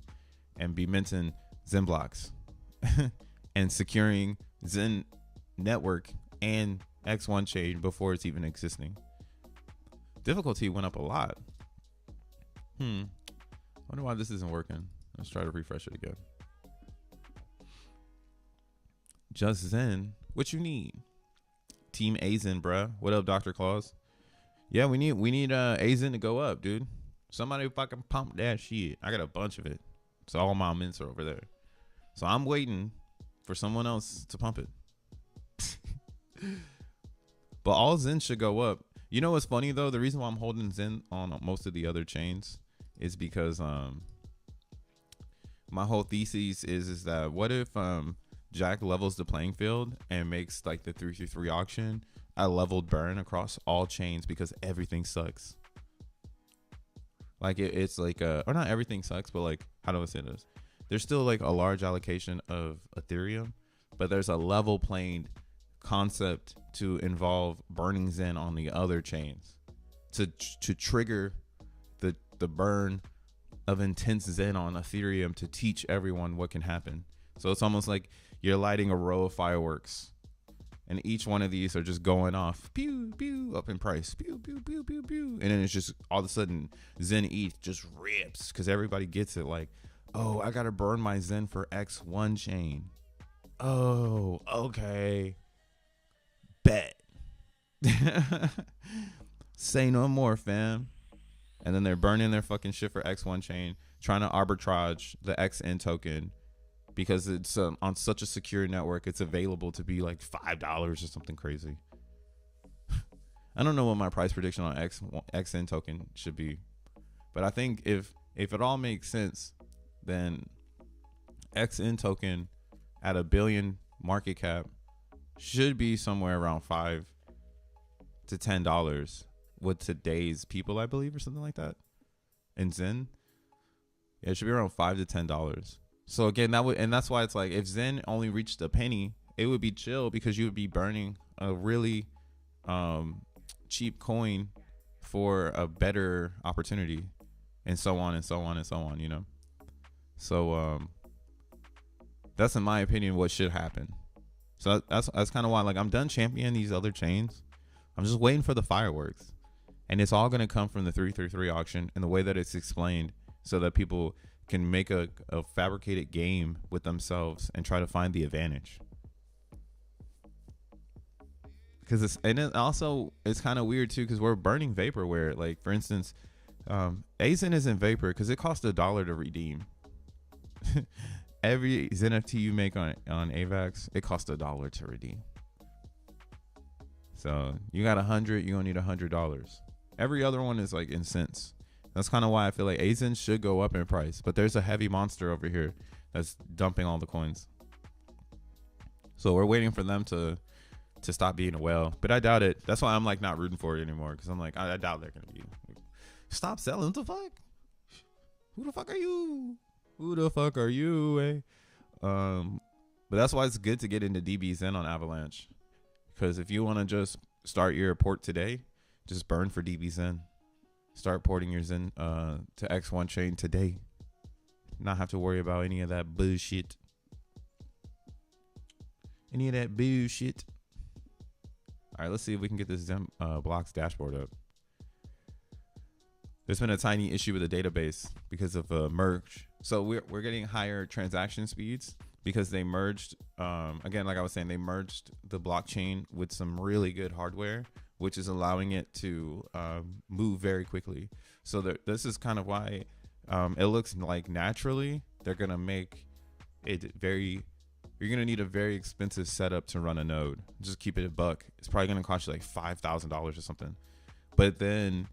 Speaker 1: and be minting XENblocks and securing Zen network and X1 chain before it's even existing. Difficulty went up a lot. Wonder why this isn't working. Let's try to refresh it again. Just Zen, what you need? Team AZen, bruh. What up, Dr. Claus? Yeah, we need AZen to go up, dude. Somebody fucking pump that shit. I got a bunch of it. So all my mints are over there. So I'm waiting for someone else to pump it. But all Zen should go up. You know what's funny though? The reason why I'm holding Zen on most of the other chains is because my whole thesis is that what if Jack levels the playing field and makes like the 333 auction a leveled burn across all chains, because everything sucks. Like it's like or not everything sucks, but like, how do I say this? There's still like a large allocation of Ethereum, but there's a level playing concept to involve burning Zen on the other chains to trigger the burn of intense Zen on Ethereum to teach everyone what can happen. So it's almost like you're lighting a row of fireworks, and each one of these are just going off, pew pew, up in price, pew pew pew pew pew, and then it's just all of a sudden Zen ETH just rips because everybody gets it. Like, oh, I gotta burn my Zen for X1 chain. Oh, okay, bet. Say no more, fam. And then they're burning their fucking shit for X1 chain, trying to arbitrage the XN token, because it's on such a secure network, it's available to be like $5 or something crazy. I don't know what my price prediction on XN token should be, but I think if it all makes sense, then XN token at $1 billion market cap should be somewhere around $5 to $10 with today's people, I believe, or something like that. And Zen, yeah, it should be around $5 to $10. So again, that's why it's like, if Zen only reached a penny, it would be chill, because you would be burning a really cheap coin for a better opportunity, and so on and so on and so on, you know. So that's, in my opinion, what should happen. So that's kind of why, like, I'm done championing these other chains. I'm just waiting for the fireworks, and it's all gonna come from the 333 auction and the way that it's explained, so that people can make a fabricated game with themselves and try to find the advantage. Because it's kind of weird too, because we're burning vaporware. Like, for instance, AZen isn't vapor because it costs $1 to redeem. Every XeNFT you make on AVAX, it costs $1 to redeem. So you got 100, you're gonna need $100. Every other one is like in cents. That's kind of why I feel like AZen should go up in price, but there's a heavy monster over here that's dumping all the coins. So we're waiting for them to stop being a whale, but I doubt it. That's why I'm like not rooting for it anymore, because I'm like, I doubt they're gonna be. Stop selling. What the fuck? Who the fuck are you? Who the fuck are you? Eh? But that's why it's good to get into DB Zen on Avalanche, because if you want to just start your port today, just burn for DB Zen. Start porting your Zen to X1 chain today. Not have to worry about any of that bullshit. All right, let's see if we can get this XENblocks dashboard up. There's been a tiny issue with the database because of merge. So we're getting higher transaction speeds, because they merged, again, like I was saying, they merged the blockchain with some really good hardware, which is allowing it to move very quickly. So this is kind of why it looks like naturally they're going to make it you're going to need a very expensive setup to run a node. Just keep it a buck. It's probably going to cost you like $5,000 or something. But then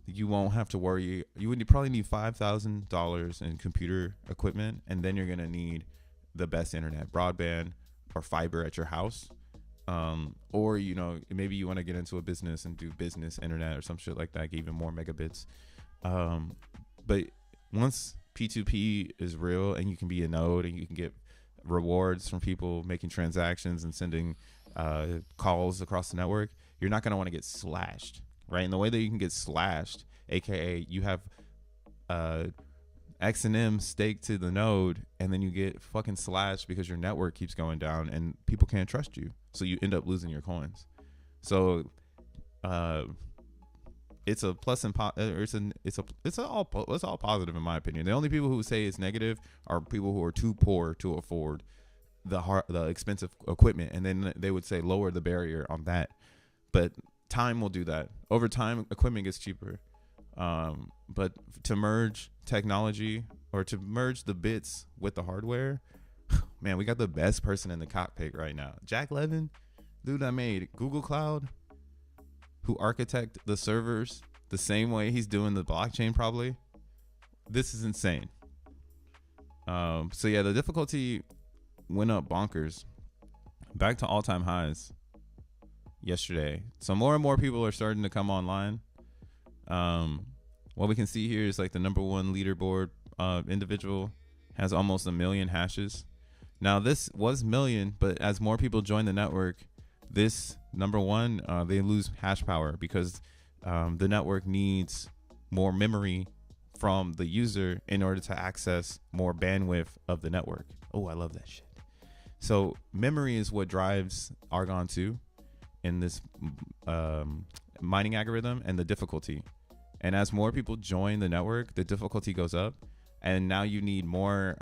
Speaker 1: you won't have to worry. You would probably need $5,000 in computer equipment, and then you're going to need the best internet, broadband or fiber at your house. Or, you know, maybe you want to get into a business and do business internet or some shit like that, get even more megabits. But once P2P is real and you can be a node and you can get rewards from people making transactions and sending calls across the network, you're not going to want to get slashed, right? And the way that you can get slashed, aka you have XEN staked to the node, and then you get fucking slashed because your network keeps going down and people can't trust you, so you end up losing your coins. So it's a plus and it's all positive in my opinion. The only people who say it's negative are people who are too poor to afford the expensive equipment, and then they would say lower the barrier on that. But time will do that. Over time, equipment gets cheaper. But to merge technology, or to merge the bits with the hardware, man, we got the best person in the cockpit right now. Jack Levin, dude that made Google Cloud, who architect the servers the same way he's doing the blockchain probably. This is insane. So yeah, the difficulty went up bonkers, back to all-time highs yesterday. So more and more people are starting to come online. What we can see here is like the number one leaderboard individual has almost 1 million hashes. Now this was million, but as more people join the network, this number one, they lose hash power because the network needs more memory from the user in order to access more bandwidth of the network. Oh, I love that shit. So memory is what drives Argon 2 in this mining algorithm, and the difficulty. And as more people join the network, the difficulty goes up, and now you need more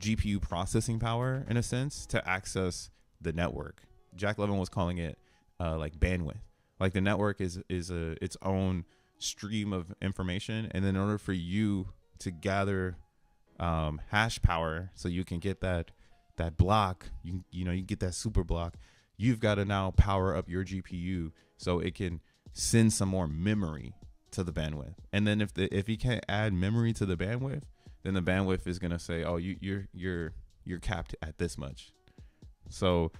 Speaker 1: GPU processing power in a sense to access the network. Jack Levin was calling it like bandwidth. Like the network is its own stream of information, and then in order for you to gather hash power, so you can get that block, you know, you get that super block, you've got to now power up your GPU so it can send some more memory to the bandwidth. And then if you can't add memory to the bandwidth, then the bandwidth is gonna say, oh, you're capped at this much. So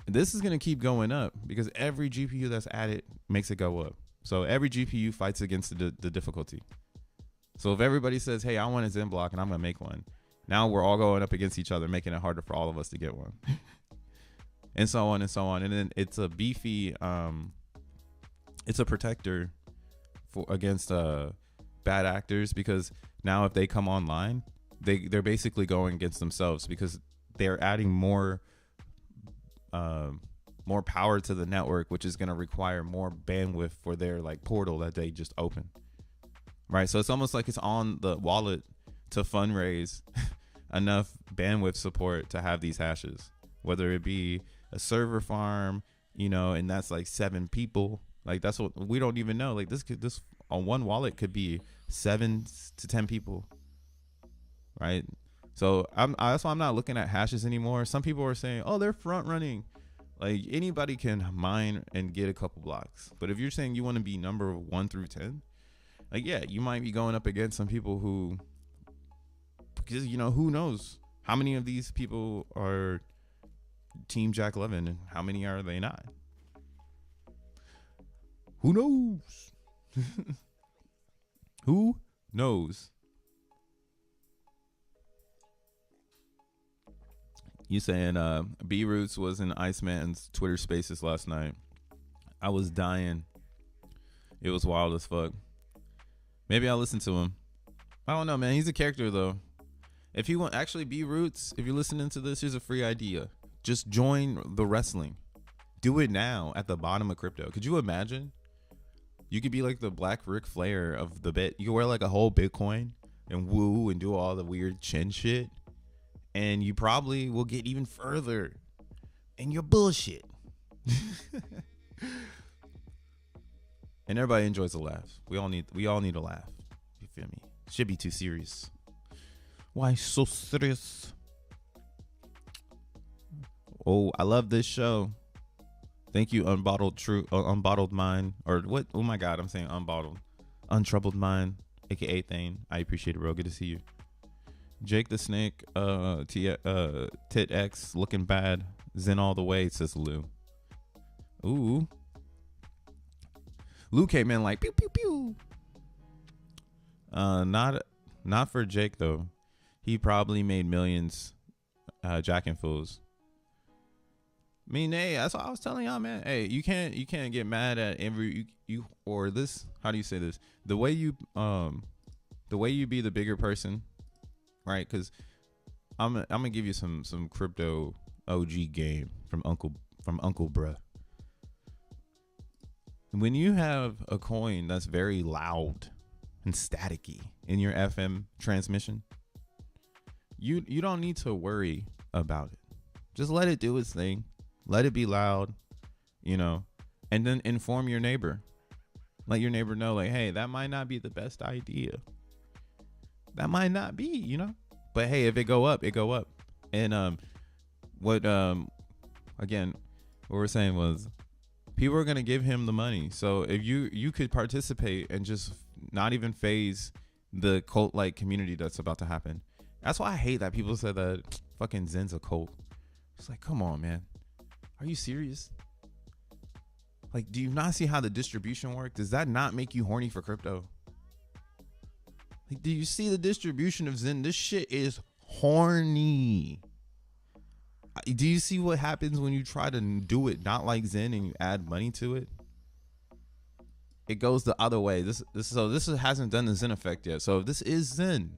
Speaker 1: this is gonna keep going up because every GPU that's added makes it go up. So every GPU fights against the difficulty. So if everybody says, hey, I want a Zen block and I'm gonna make one, now we're all going up against each other, making it harder for all of us to get one. And so on and so on. And then it's a beefy it's a protector against bad actors, because now if they come online, they're basically going against themselves, because they're adding more power to the network, which is going to require more bandwidth for their like portal that they just opened. Right. So it's almost like it's on the wallet to fundraise enough bandwidth support to have these hashes, whether it be a server farm, you know, and that's like 7 people. Like that's what we don't even know. Like this on one wallet could be 7 to 10 people. Right. So that's why I'm not looking at hashes anymore. Some people are saying, oh, they're front running. Like anybody can mine and get a couple blocks. But if you're saying you want to be number 1 through 10, like, yeah, you might be going up against some people who, because, you know, who knows how many of these people are Team Jack Levin and how many are they not? Who knows? Who knows? You saying B Roots was in Iceman's Twitter Spaces last night. I was dying. It was wild as fuck. Maybe I'll listen to him. I don't know, man. He's a character though. If you want, actually, B Roots, if you're listening to this, here's a free idea. Just join the wrestling. Do it now at the bottom of crypto. Could you imagine? You could be like the Black Ric Flair of the bit. You could wear like a whole Bitcoin and woo and do all the weird chin shit. and you probably will get even further in your bullshit. And everybody enjoys a laugh. We all need a laugh. You feel me? Should be too serious. Why so serious? Oh, I love this show. Thank you, Unbottled Mind, or what? Oh my God, I'm saying unbottled, untroubled mind, aka Thane. I appreciate it, bro. Good to see you. Jake the Snake, Tit X looking bad. Zen all the way, says Lou. Ooh. Lou came in like pew pew pew. Not for Jake though. He probably made millions jacking fools. I mean, hey, that's what I was telling y'all, man. Hey, you can't get mad at every you or this. How do you say this? The way you be the bigger person, right? Because I'm gonna give you some crypto OG game from Uncle Bruh. When you have a coin that's very loud and staticky in your FM transmission, you don't need to worry about it. Just let it do its thing. Let it be loud, and then inform your neighbor. Let your neighbor know, like, hey, that might not be the best idea. That might not be, But hey, if it go up, it go up. And again, what we're saying was, people are gonna give him the money. So if you could participate and just not even phase the cult-like community that's about to happen. That's why I hate that people said that fucking Zen's a cult. It's like, come on, man. Are you serious? Like, do you not see how the distribution works? Does that not make you horny for crypto? Like, do you see the distribution of Zen? This shit is horny. Do you see what happens when you try to do it not like Zen and you add money to it? It goes the other way. This hasn't done the Zen effect yet. So if this is Zen,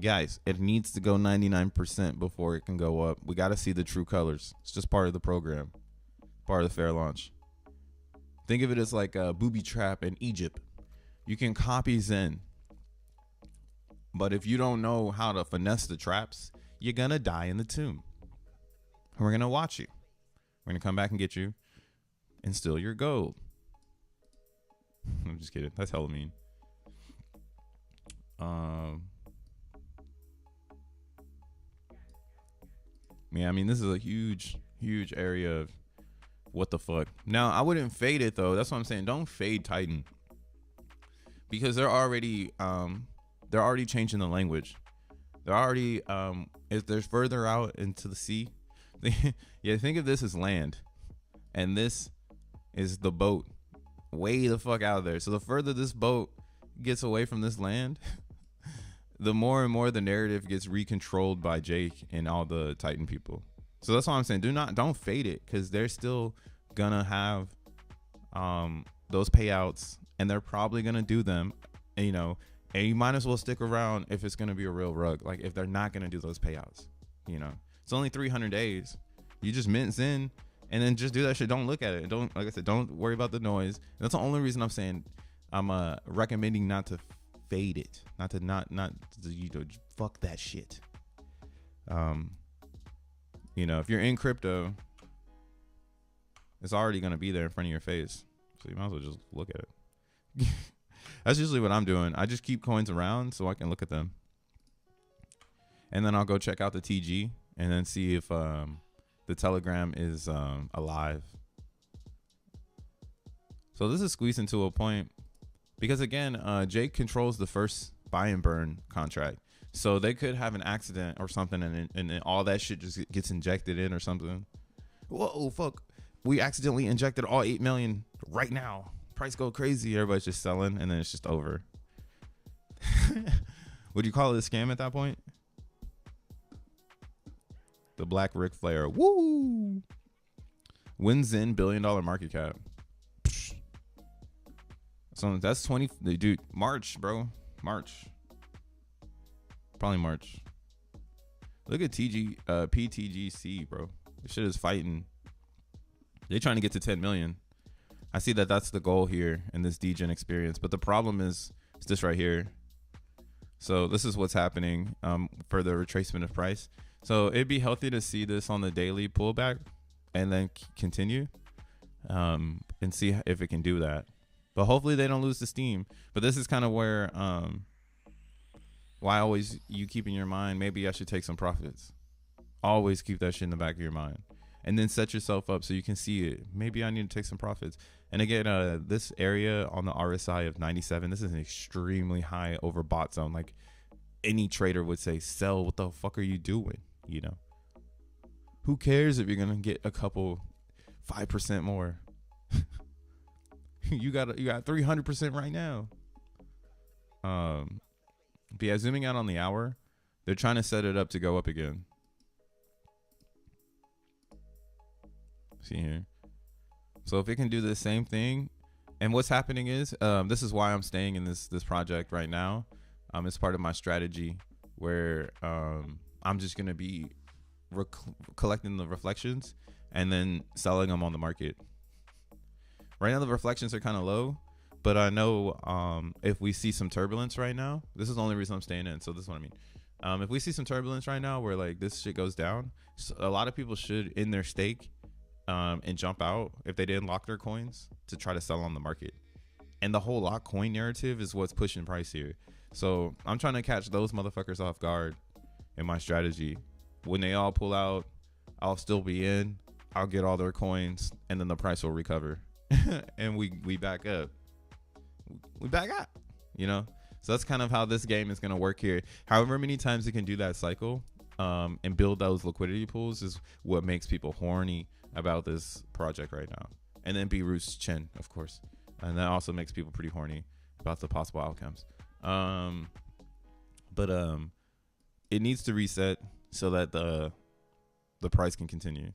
Speaker 1: guys, it needs to go 99% before it can go up. We got to see the true colors. It's just part of the program, part of the fair launch. Think of it as like a booby trap in Egypt. You can copy Zen, but if you don't know how to finesse the traps, you're gonna die in the tomb. And we're gonna watch you. We're gonna come back and get you and steal your gold. I'm just kidding. That's hella mean. Yeah, I mean, this is a huge area of what the fuck. Now, I wouldn't fade it though. That's what I'm saying. Don't fade Titan, because they're already changing the language. They're already if they're further out into the sea. Yeah, think of this as land, and this is the boat way the fuck out of there. So the further this boat gets away from this land, the more and more the narrative gets recontrolled by Jake and all the Titan people. So that's why I'm saying don't fade it, because they're still gonna have those payouts, and they're probably gonna do them, and you might as well stick around if it's gonna be a real rug. Like, if they're not gonna do those payouts, it's only 300 days. You just mint Zen and then just do that shit. Don't look at it. Don't, like I said, don't worry about the noise. That's the only reason I'm saying I'm recommending not to fade it, not to fuck that shit. If you're in crypto, it's already gonna be there in front of your face, so you might as well just look at it. That's usually what I'm doing. I just keep coins around so I can look at them, and then I'll go check out the TG and then see if the Telegram is alive. So this is squeezing to a point because, again, Jake controls the first buy and burn contract. So they could have an accident or something, and all that shit just gets injected in or something. Whoa, fuck. We accidentally injected all 8 million right now. Price go crazy. Everybody's just selling, and then it's just over. Would you call it a scam at that point? The Black Ric Flair. Woo! Wins in $1 billion market cap. Psh. So that's 20. Dude, March, bro. March. Probably March. Look at PTGC, bro. This shit is fighting. They're trying to get to 10 million. I see that that's the goal here in this degen experience. But the problem is this right here. So this is what's happening for the retracement of price. So it'd be healthy to see this on the daily pullback and then continue, and see if it can do that. But hopefully they don't lose the steam. But this is kind of where why always you keep in your mind, maybe I should take some profits. Always keep that shit in the back of your mind. And then set yourself up so you can see it. Maybe I need to take some profits. And again, this area on the RSI of 97, this is an extremely high overbought zone. Like any trader would say, sell, what the fuck are you doing? You know? Who cares if you're going to get a couple 5% more? you got 300% right now. But yeah, zooming out on the hour, they're trying to set it up to go up again. See here. So if it can do the same thing, and what's happening is, this is why I'm staying in this project right now. It's part of my strategy where I'm just gonna be collecting the reflections and then selling them on the market. Right now the reflections are kind of low, but I know if we see some turbulence right now, this is the only reason I'm staying in. So this is what I mean. If we see some turbulence right now where like this shit goes down, so a lot of people should in their stake and jump out if they didn't lock their coins to try to sell on the market. And the whole lock coin narrative is what's pushing price here. So I'm trying to catch those motherfuckers off guard in my strategy. When they all pull out, I'll still be in. I'll get all their coins, and then the price will recover, and we back up. We back up, you know. So that's kind of how this game is gonna work here. However many times it can do that cycle and build those liquidity pools is what makes people horny about this project right now. And then Beirut's chin, of course, and that also makes people pretty horny about the possible outcomes. But it needs to reset so that the price can continue.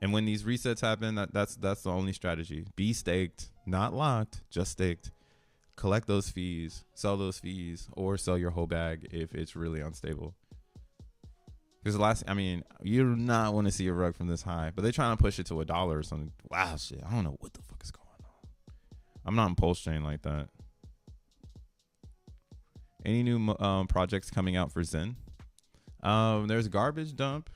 Speaker 1: And when these resets happen, that's the only strategy. Be staked, not locked, just staked. Collect those fees, sell those fees, or sell your whole bag if it's really unstable. Because you do not want to see a rug from this high, but they're trying to push it to $1 or something. Wow, shit. I don't know what the fuck is going on. I'm not in Pulse Chain like that. Any new projects coming out for Zen? There's Garbage Dump.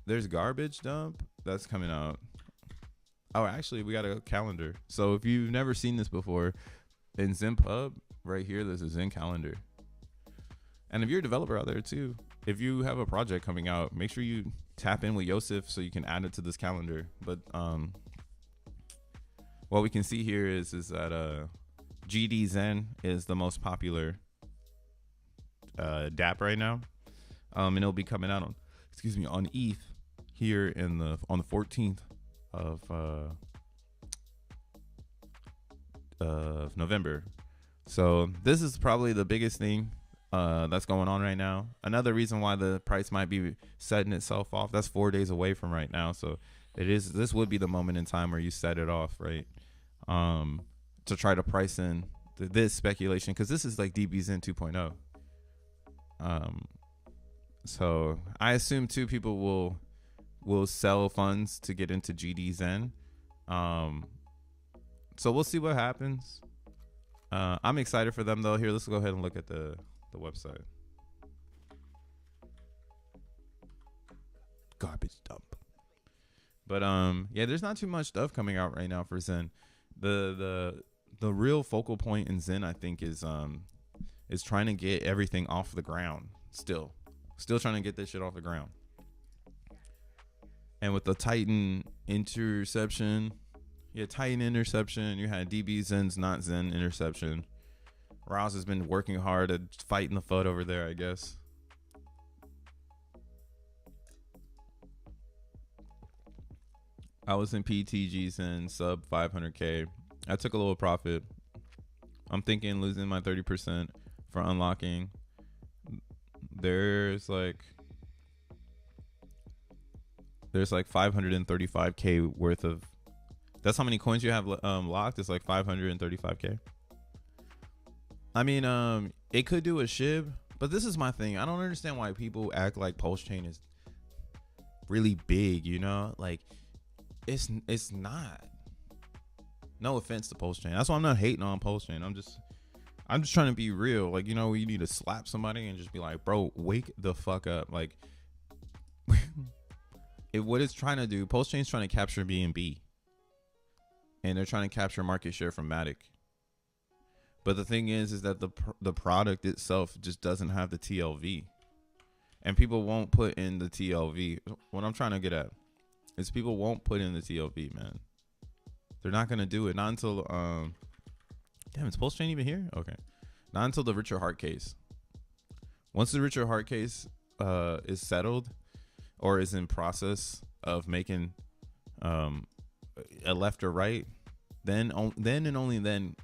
Speaker 1: There's Garbage Dump that's coming out. Oh, actually, we got a calendar. So if you've never seen this before, in ZenPub, right here, there's a Zen calendar. And if you're a developer out there too, if you have a project coming out, make sure you tap in with Yosef so you can add it to this calendar. But what we can see here is that GD Zen is the most popular dApp right now, and it'll be coming out on ETH here on the 14th of November. So this is probably the biggest thing that's going on right now. Another reason why the price might be setting itself off. That's 4 days away from right now. So this would be the moment in time where you set it off, right? To try to price in this speculation, because this is like DBZen 2.0. So I assume too people will sell funds to get into GD Zen. So we'll see what happens. I'm excited for them though. Here, let's go ahead and look at the website. Garbage Dump. But yeah, there's not too much stuff coming out right now for Zen. The real focal point in Zen, I think, is trying to get everything off the ground. Still trying to get this shit off the ground. And with the Titan interception, you had DB Zen's not Zen interception. Rouse has been working hard at fighting the FUD over there, I guess. I was in PTG Zen sub 500K. I took a little profit. I'm thinking losing my 30% for unlocking. There's like 535K worth of. That's how many coins you have locked. It's like 535K. I mean, it could do a SHIB, but this is my thing. I don't understand why people act like Pulse Chain is really big. You know, like it's not. No offense to Pulse Chain. That's why I'm not hating on Pulse Chain. I'm just trying to be real. Like, you know, you need to slap somebody and just be like, bro, wake the fuck up. Like, what it's trying to do, Postchain's trying to capture BNB. And they're trying to capture market share from Matic. But the thing is that the product itself just doesn't have the TLV. And people won't put in the TLV. What I'm trying to get at is people won't put in the TLV, man. They're not going to do it. Not until, damn, is Postchain even here? Okay. Not until the Richard Hart case. Once the Richard Hart case is settled or is in process of making a left or right, then and only then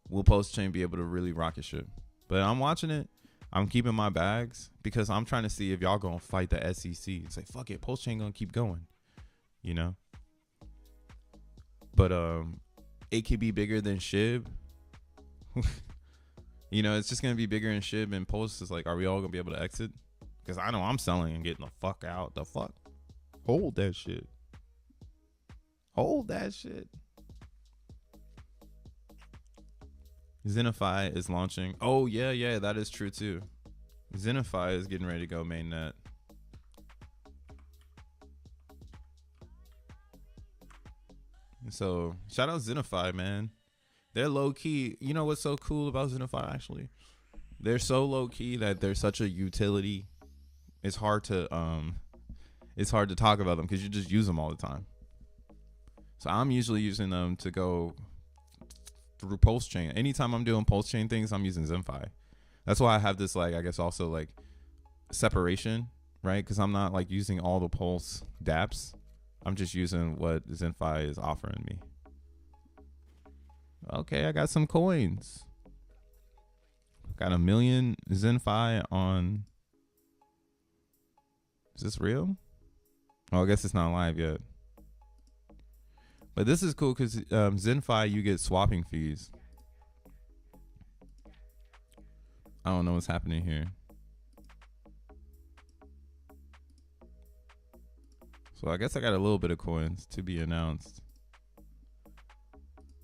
Speaker 1: will Postchain be able to really rocket ship. But I'm watching it. I'm keeping my bags because I'm trying to see if y'all gonna fight the SEC. It's like, fuck it, Postchain gonna keep going, you know. But it could be bigger than SHIB. You know, it's just gonna be bigger than SHIB, and Post is like, are we all gonna be able to exit? Because I know I'm selling and getting the fuck out. The fuck, hold that shit. Hold that shit. XeNFi is launching. Oh, yeah, that is true too. XeNFi is getting ready to go mainnet. So, shout out XeNFi, man. They're low key. You know what's so cool about XeNFi, actually? They're so low key that they're such a utility. It's hard to talk about them because you just use them all the time. So I'm usually using them to go through Postchain. Anytime I'm doing Postchain things, I'm using XenFi. That's why I have this, like, I guess also like separation, right? Because I'm not like using all the Pulse dApps. I'm just using what XenFi is offering me. Okay, I got some coins. Got 1 million XenFi on. Is this real? Oh, I guess it's not live yet. But this is cool because XenFi, you get swapping fees. I don't know what's happening here. So I guess I got a little bit of coins to be announced.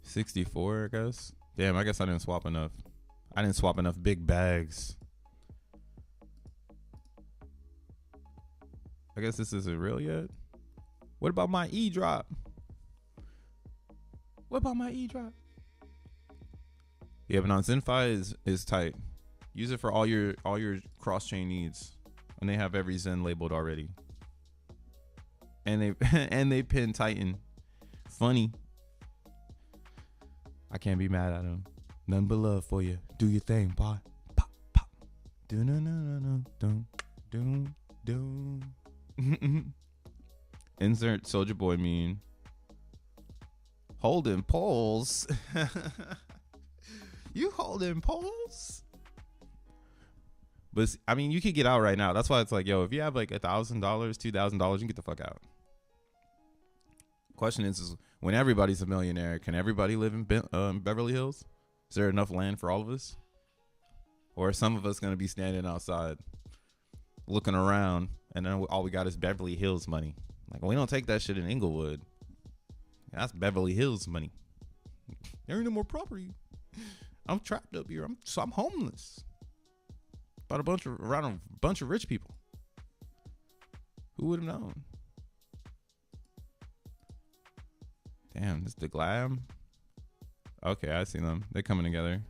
Speaker 1: 64, I guess. Damn, I guess I didn't swap enough. I didn't swap enough big bags. I guess this isn't real yet. What about my E-drop? What about my E-drop? Yeah, but on XenFi is tight. Use it for all your cross-chain needs. And they have every Zen labeled already. And they pin Titan. Funny. I can't be mad at them. Nothing but love for you. Do your thing, boy. Pop, pop. Do no no no no do. Insert Soldier Boy meme. Holding poles. You holding poles? But I mean, you could get out right now. That's why it's like, yo, if you have like $1,000, $2,000, you can get the fuck out. Question is when everybody's a millionaire, can everybody live in Beverly Hills? Is there enough land for all of us? Or are some of us going to be standing outside looking around and then all we got is Beverly Hills money? Like, we don't take that shit in Inglewood. That's Beverly Hills money. There ain't no more property. I'm trapped up here. I'm homeless. About around a bunch of rich people. Who would have known? Damn, this is the glam. Okay, I see them. They're coming together.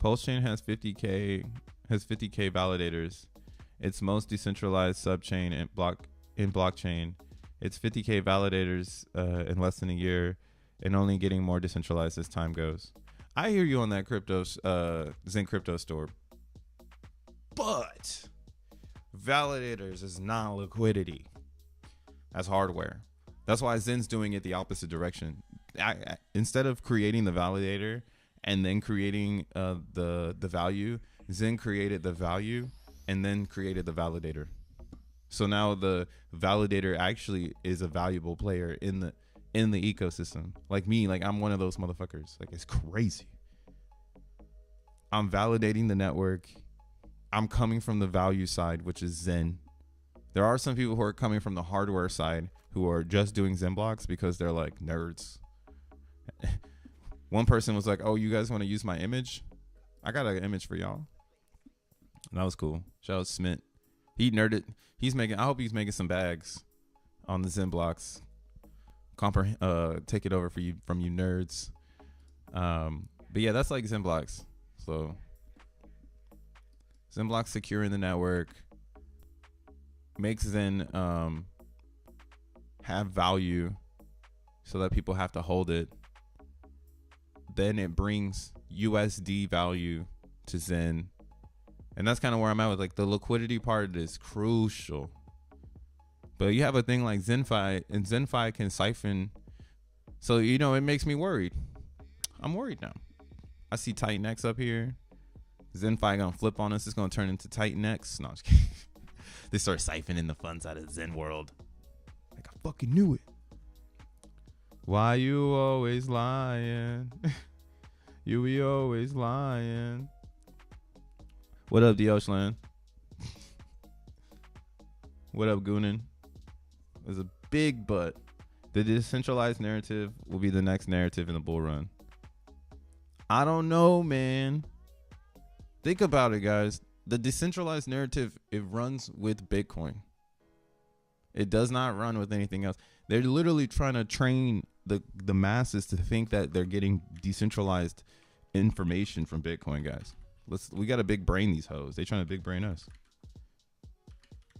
Speaker 1: Pulsechain has 50K validators. Its most decentralized subchain in blockchain. It's 50K validators in less than a year, and only getting more decentralized as time goes. I hear you on that Zen crypto store, but validators is not liquidity. That's hardware. That's why Zen's doing it the opposite direction. Instead of creating the validator and then creating the value, Zen created the value and then created the validator. So now the validator actually is a valuable player in the ecosystem. Like me, like I'm one of those motherfuckers. Like, it's crazy. I'm validating the network. I'm coming from the value side, which is Zen. There are some people who are coming from the hardware side who are just doing XENblocks because they're like nerds. One person was like, "Oh, you guys want to use my image? I got an image for y'all." And that was cool. Shout out Smith. He nerded. I hope he's making some bags on the XENblocks. Take it over from you nerds. But yeah, that's like XENblocks. So XENblocks securing the network makes Zen have value so that people have to hold it. Then it brings USD value to Zen. And that's kind of where I'm at with like the liquidity part is crucial. But you have a thing like ZenFi, and ZenFi can siphon. So, you know, it makes me worried. I'm worried now. I see Titan X up here. ZenFi gonna flip on us. It's gonna turn into Titan X. No, I'm just kidding. They start siphoning the funds out of Zen world. Like, I fucking knew it. Why you always lying? You be always lying. What up, Deoshland? What up, Goonin? There's a big but. The decentralized narrative will be the next narrative in the bull run. I don't know, man. Think about it, guys. The decentralized narrative, it runs with Bitcoin. It does not run with anything else. They're literally trying to train the masses to think that they're getting decentralized information from Bitcoin, guys. We got to big brain these hoes. They trying to big brain us.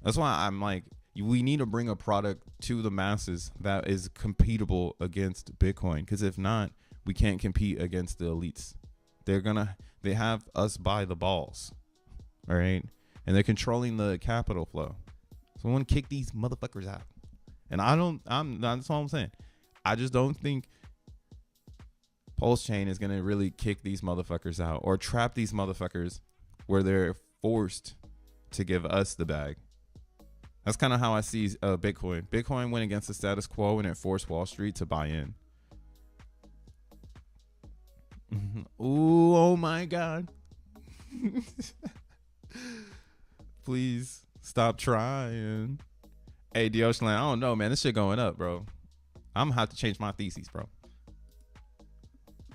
Speaker 1: That's why I'm like, we need to bring a product to the masses that is competible against Bitcoin. Because if not, we can't compete against the elites. They have us by the balls. All right. And they're controlling the capital flow. So I want to kick these motherfuckers out. And that's all I'm saying. I just don't think Pulse Chain is going to really kick these motherfuckers out or trap these motherfuckers where they're forced to give us the bag. That's kind of how I see Bitcoin. Bitcoin went against the status quo and it forced Wall Street to buy in. Ooh, oh my God. Please stop trying. Hey, Deoshland, I don't know, man. This shit going up, bro. I'm gonna have to change my thesis, bro.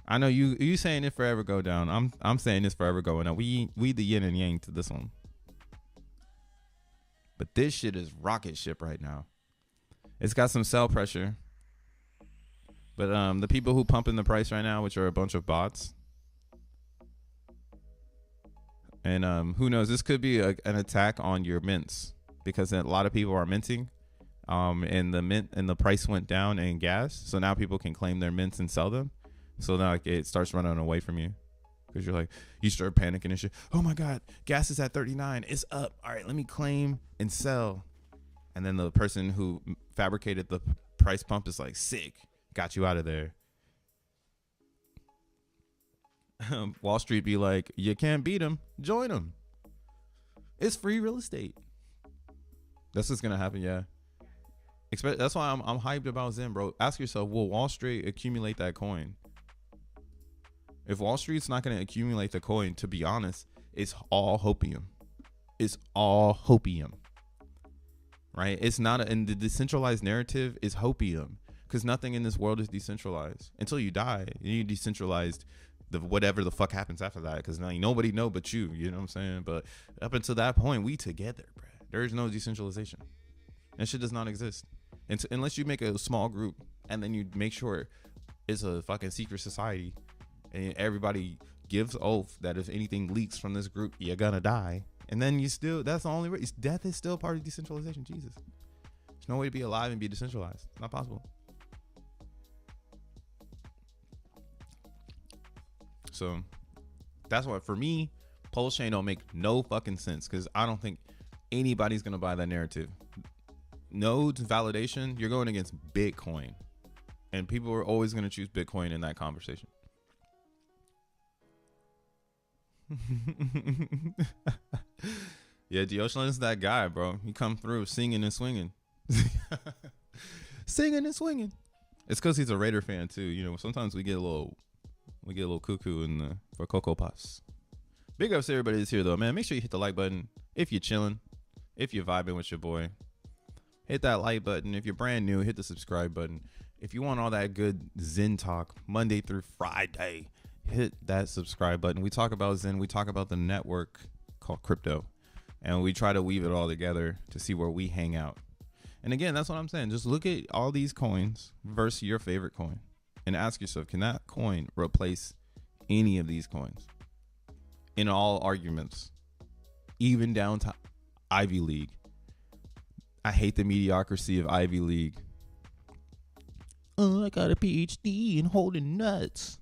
Speaker 1: I know you saying it forever go down. I'm saying this forever going up. We the yin and yang to this one. But this shit is rocket ship right now. It's got some sell pressure. But the people who pumping the price right now, which are a bunch of bots. And who knows, this could be an attack on your mints because a lot of people are minting. And the price went down in gas. So now people can claim their mints and sell them. So now it starts running away from you. Because you're like, you start panicking and shit. Oh my God, gas is at 39. It's up. All right, let me claim and sell. And then the person who fabricated the price pump is like, sick. Got you out of there. Wall Street be like, you can't beat them. Join them. It's free real estate. That's what's going to happen, yeah. That's why I'm hyped about Zen, bro. Ask yourself, will Wall Street accumulate that coin? If Wall Street's not going to accumulate the coin, to be honest, it's all hopium. It's all hopium. Right? It's not, and the decentralized narrative is hopium because nothing in this world is decentralized until you die. You decentralized whatever the fuck happens after that because now nobody know but you. You know what I'm saying? But up until that point, we together, bro. There is no decentralization. That shit does not exist. Unless you make a small group and then you make sure it's a fucking secret society and everybody gives oath that if anything leaks from this group, you're gonna die. And then that's the only way. Death is still part of decentralization. Jesus. There's no way to be alive and be decentralized. It's not possible. So that's why for me, Pulse Chain don't make no fucking sense because I don't think anybody's gonna buy that narrative. Nodes validation, you're going against Bitcoin. And people are always going to choose Bitcoin in that conversation. Yeah, Deoshland is that guy, bro. He come through singing and swinging. Singing and swinging. It's because he's a Raider fan too. You know, sometimes we get a little cuckoo for Cocoa Puffs. Big ups to everybody that's here though, man. Make sure you hit the like button if you're chilling, if you're vibing with your boy. hit that like button. If you're brand new, hit the subscribe button. If you want all that good Zen talk Monday through Friday, hit that subscribe button. We talk about Zen. We talk about the network called crypto. And we try to weave it all together to see where we hang out. And again, that's what I'm saying. Just look at all these coins versus your favorite coin and ask yourself, can that coin replace any of these coins in all arguments, even down to Ivy League? I hate the mediocrity of Ivy League. Oh, I got a PhD in holding nuts.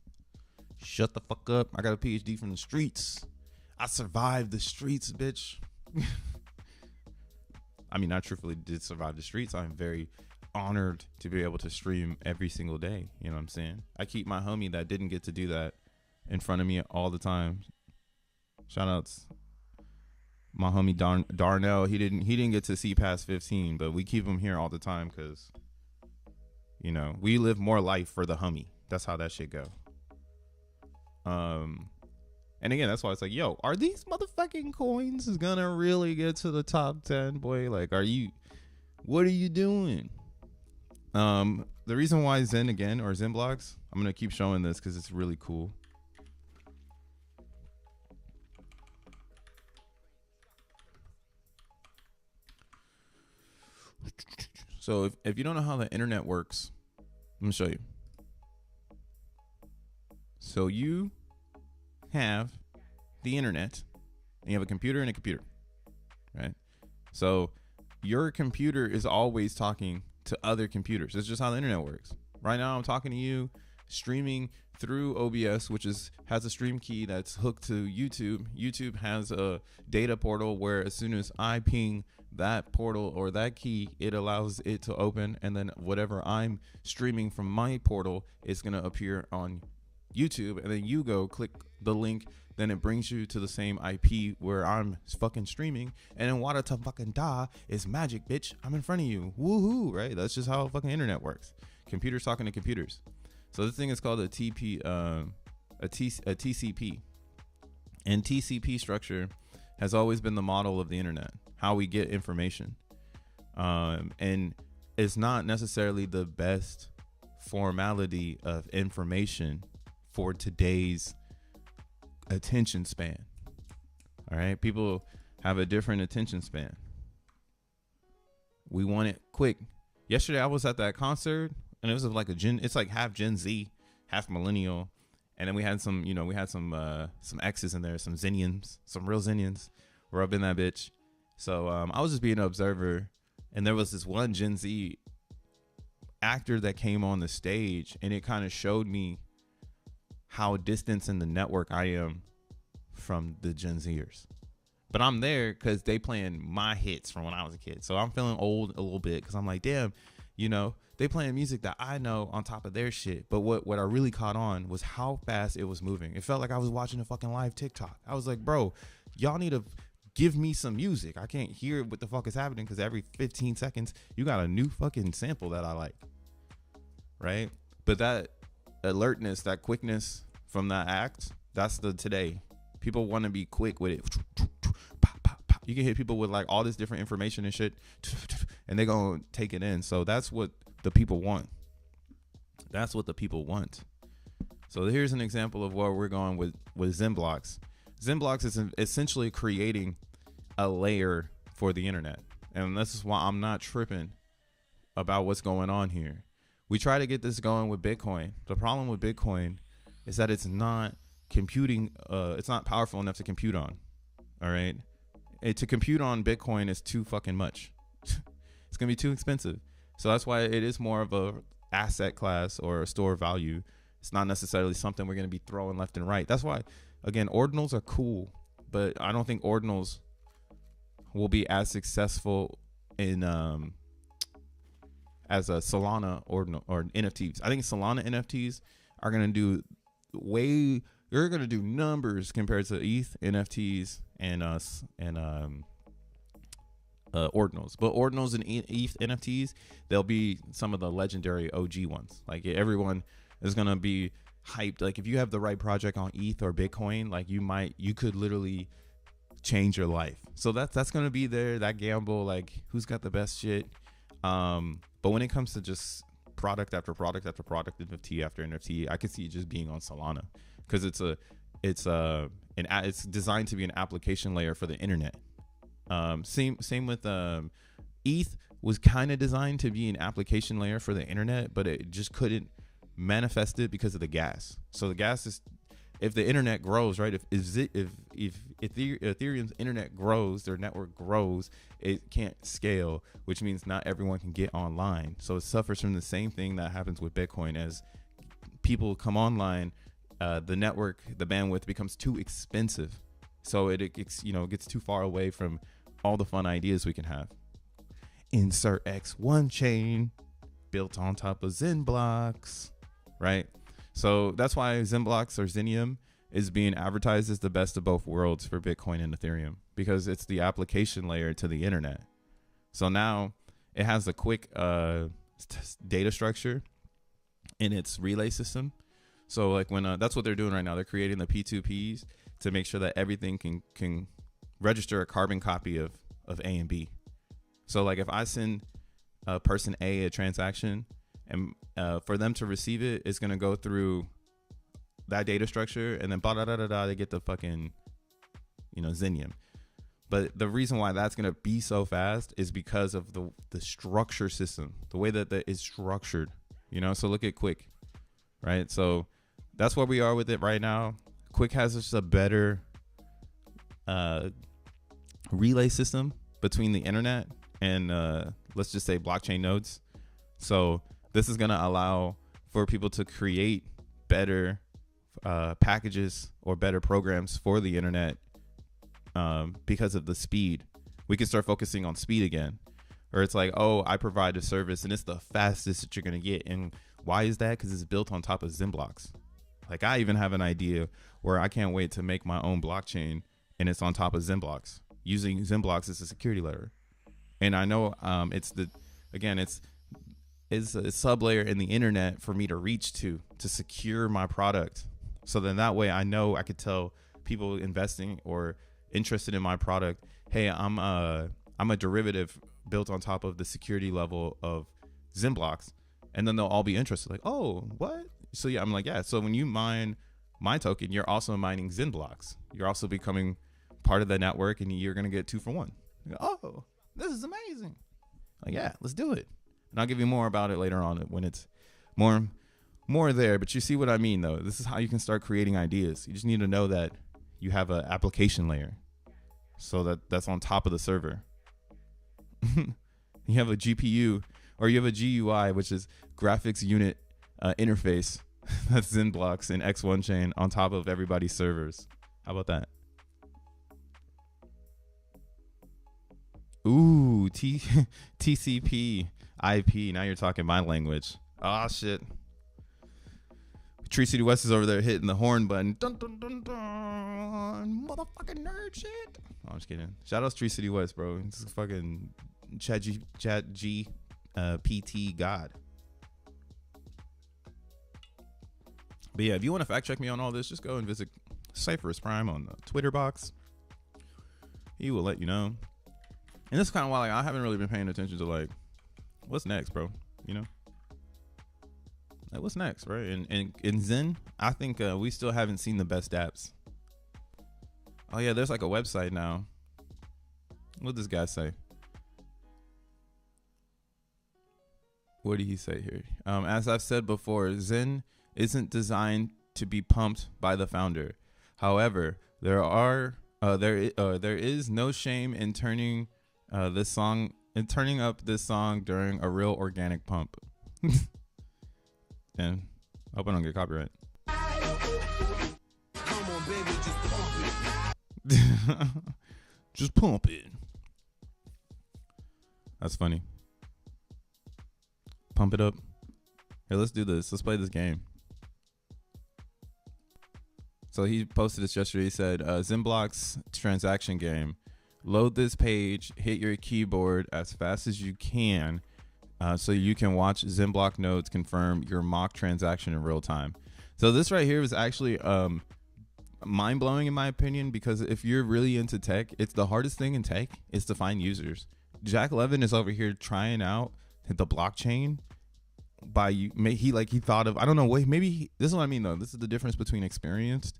Speaker 1: Shut the fuck up. I got a PhD from the streets. I survived the streets, bitch. I mean, I truthfully did survive the streets. I'm very honored to be able to stream every single day. You know what I'm saying? I keep my homie that didn't get to do that in front of me all the time. Shout outs. My homie Darnell, he didn't get to see past 15, but we keep him here all the time because, you know, we live more life for the homie. That's how that shit go. And again, that's why it's like, yo, are these motherfucking coins gonna really get to the top 10, boy? Like, what are you doing? The reason why Zen again, or XENblocks, I'm gonna keep showing this because it's really cool. So if you don't know how the internet works, let me show you. So you have the internet and you have a computer and a computer, right? So your computer is always talking to other computers. It's just how the internet works. Right now I'm talking to you streaming through OBS, which has a stream key that's hooked to YouTube. YouTube has a data portal where as soon as I ping that portal or that key, it allows it to open, and then whatever I'm streaming from my portal is going to appear on YouTube, and then you go click the link, then it brings you to the same IP where I'm fucking streaming, and then wada ta fucking da is magic, bitch. I'm in front of you. Woohoo, right? That's just how fucking internet works. Computers talking to computers. So this thing is called a TCP. And TCP structure has always been the model of the internet, how we get information. And it's not necessarily the best formality of information for today's attention span. All right, people have a different attention span. We want it quick. Yesterday I was at that concert and it was like it's like half Gen Z, half millennial, and then we had some X's in there, some Zenians, some real Zenians were up in that bitch. So I was just being an observer, and there was this one Gen Z actor that came on the stage, and it kind of showed me how distant in the network I am from the Gen Zers. But I'm there because they playing my hits from when I was a kid. So I'm feeling old a little bit because I'm like, damn, you know, they playing music that I know on top of their shit. But what I really caught on was how fast it was moving. It felt like I was watching a fucking live TikTok. I was like, bro, y'all need to give me some music. I can't hear what the fuck is happening because every 15 seconds you got a new fucking sample that I like. Right? But that alertness, that quickness from that act, that's the today. People want to be quick with it. You can hit people with like all this different information and shit, and they're going to take it in. So that's what the people want. That's what the people want. So here's an example of where we're going with XENblocks. XENblocks is essentially creating a layer for the internet. And this is why I'm not tripping about what's going on here. We try to get this going with Bitcoin. The problem with Bitcoin is that it's not computing. It's not powerful enough to compute on. All right. To compute on Bitcoin is too fucking much. It's going to be too expensive. So that's why it is more of a asset class or a store of value. It's not necessarily something we're going to be throwing left and right. That's why, again, ordinals are cool, but I don't think ordinals will be as successful in as a Solana ordinal or NFTs. I think Solana NFTs are going to do they're going to do numbers compared to ETH NFTs and ordinals. But ordinals and ETH NFTs, they'll be some of the legendary OG ones. Like everyone is going to be hyped. Like if you have the right project on ETH or Bitcoin, like you could literally change your life. So that's going to be there, that gamble, like who's got the best shit. But when it comes to just product after product after product, NFT after NFT, I could see it just being on Solana, because it's designed to be an application layer for the internet. Same with ETH was kind of designed to be an application layer for the internet, but it just couldn't manifest it because of the gas. So the gas is, if the internet grows, right? If Ethereum's internet grows, their network grows, it can't scale, which means not everyone can get online. So it suffers from the same thing that happens with Bitcoin. As people come online, the network, the bandwidth becomes too expensive. So it gets too far away from all the fun ideas we can have. Insert X1 chain built on top of XENblocks, right? So that's why XENblocks or Xenium is being advertised as the best of both worlds for Bitcoin and Ethereum, because it's the application layer to the internet. So now it has a quick data structure in its relay system. So like when that's what they're doing right now. They're creating the P2Ps to make sure that everything can register a carbon copy of A and B. So like if I send person A a transaction, and for them to receive it, it's going to go through that data structure, and then they get the fucking, Xenium. But the reason why that's going to be so fast is because of the structure system, the way that is structured, So look at Quick, right? So that's where we are with it right now. Quick has just a better relay system between the internet and let's just say blockchain nodes. So this is going to allow for people to create better packages or better programs for the internet because of the speed. We can start focusing on speed again. Or it's like, oh, I provide a service and it's the fastest that you're going to get. And why is that? Because it's built on top of XENblocks. Like I even have an idea where I can't wait to make my own blockchain, and it's on top of XENblocks, using XENblocks as a security layer. And I know it's a sub layer in the internet for me to reach to secure my product. So then that way I know I could tell people investing or interested in my product, hey, I'm a derivative built on top of the security level of XENblocks. And then they'll all be interested, like, oh, what? So yeah, I'm like, yeah. So when you mine my token, you're also mining XENblocks. You're also becoming part of the network, and you're gonna get 2 for 1. You go, oh, this is amazing. Like, yeah, let's do it. And I'll give you more about it later on when it's more there. But you see what I mean, though. This is how you can start creating ideas. You just need to know that you have an application layer, so that's on top of the server. You have a GPU, or you have a GUI, which is graphics unit interface. That's XENblocks and X1 chain on top of everybody's servers. How about that? Ooh, TCP IP. Now you're talking my language. Ah, shit. Tree City West is over there hitting the horn button. Dun, dun, dun, dun. Motherfucking nerd shit. Oh, I'm just kidding. Shout out to Tree City West, bro. This is fucking Chat G PT God. But yeah, if you want to fact check me on all this, just go and visit Cypherus Prime on the Twitter box. He will let you know. And this is kind of why I haven't really been paying attention to like what's next, bro. Like what's next, right? And in Zen, I think we still haven't seen the best apps. Oh yeah, there's like a website now. What does this guy say? What did he say here? As I've said before, Zen isn't designed to be pumped by the founder. However, there is no shame in turning up this song during a real organic pump. And I hope I don't get copyright. Come on, baby, just pump it. Just pump it. That's funny. Pump it up. Here, let's do this. Let's play this game. So he posted this yesterday. He said, XENblocks transaction game. Load this page, hit your keyboard as fast as you can so you can watch XENblock nodes confirm your mock transaction in real time. So this right here is actually mind-blowing in my opinion, because if you're really into tech, it's the hardest thing in tech is to find users. Jack Levin is over here trying out the blockchain by you. He thought of, I don't know, maybe this is what I mean though. This is the difference between experienced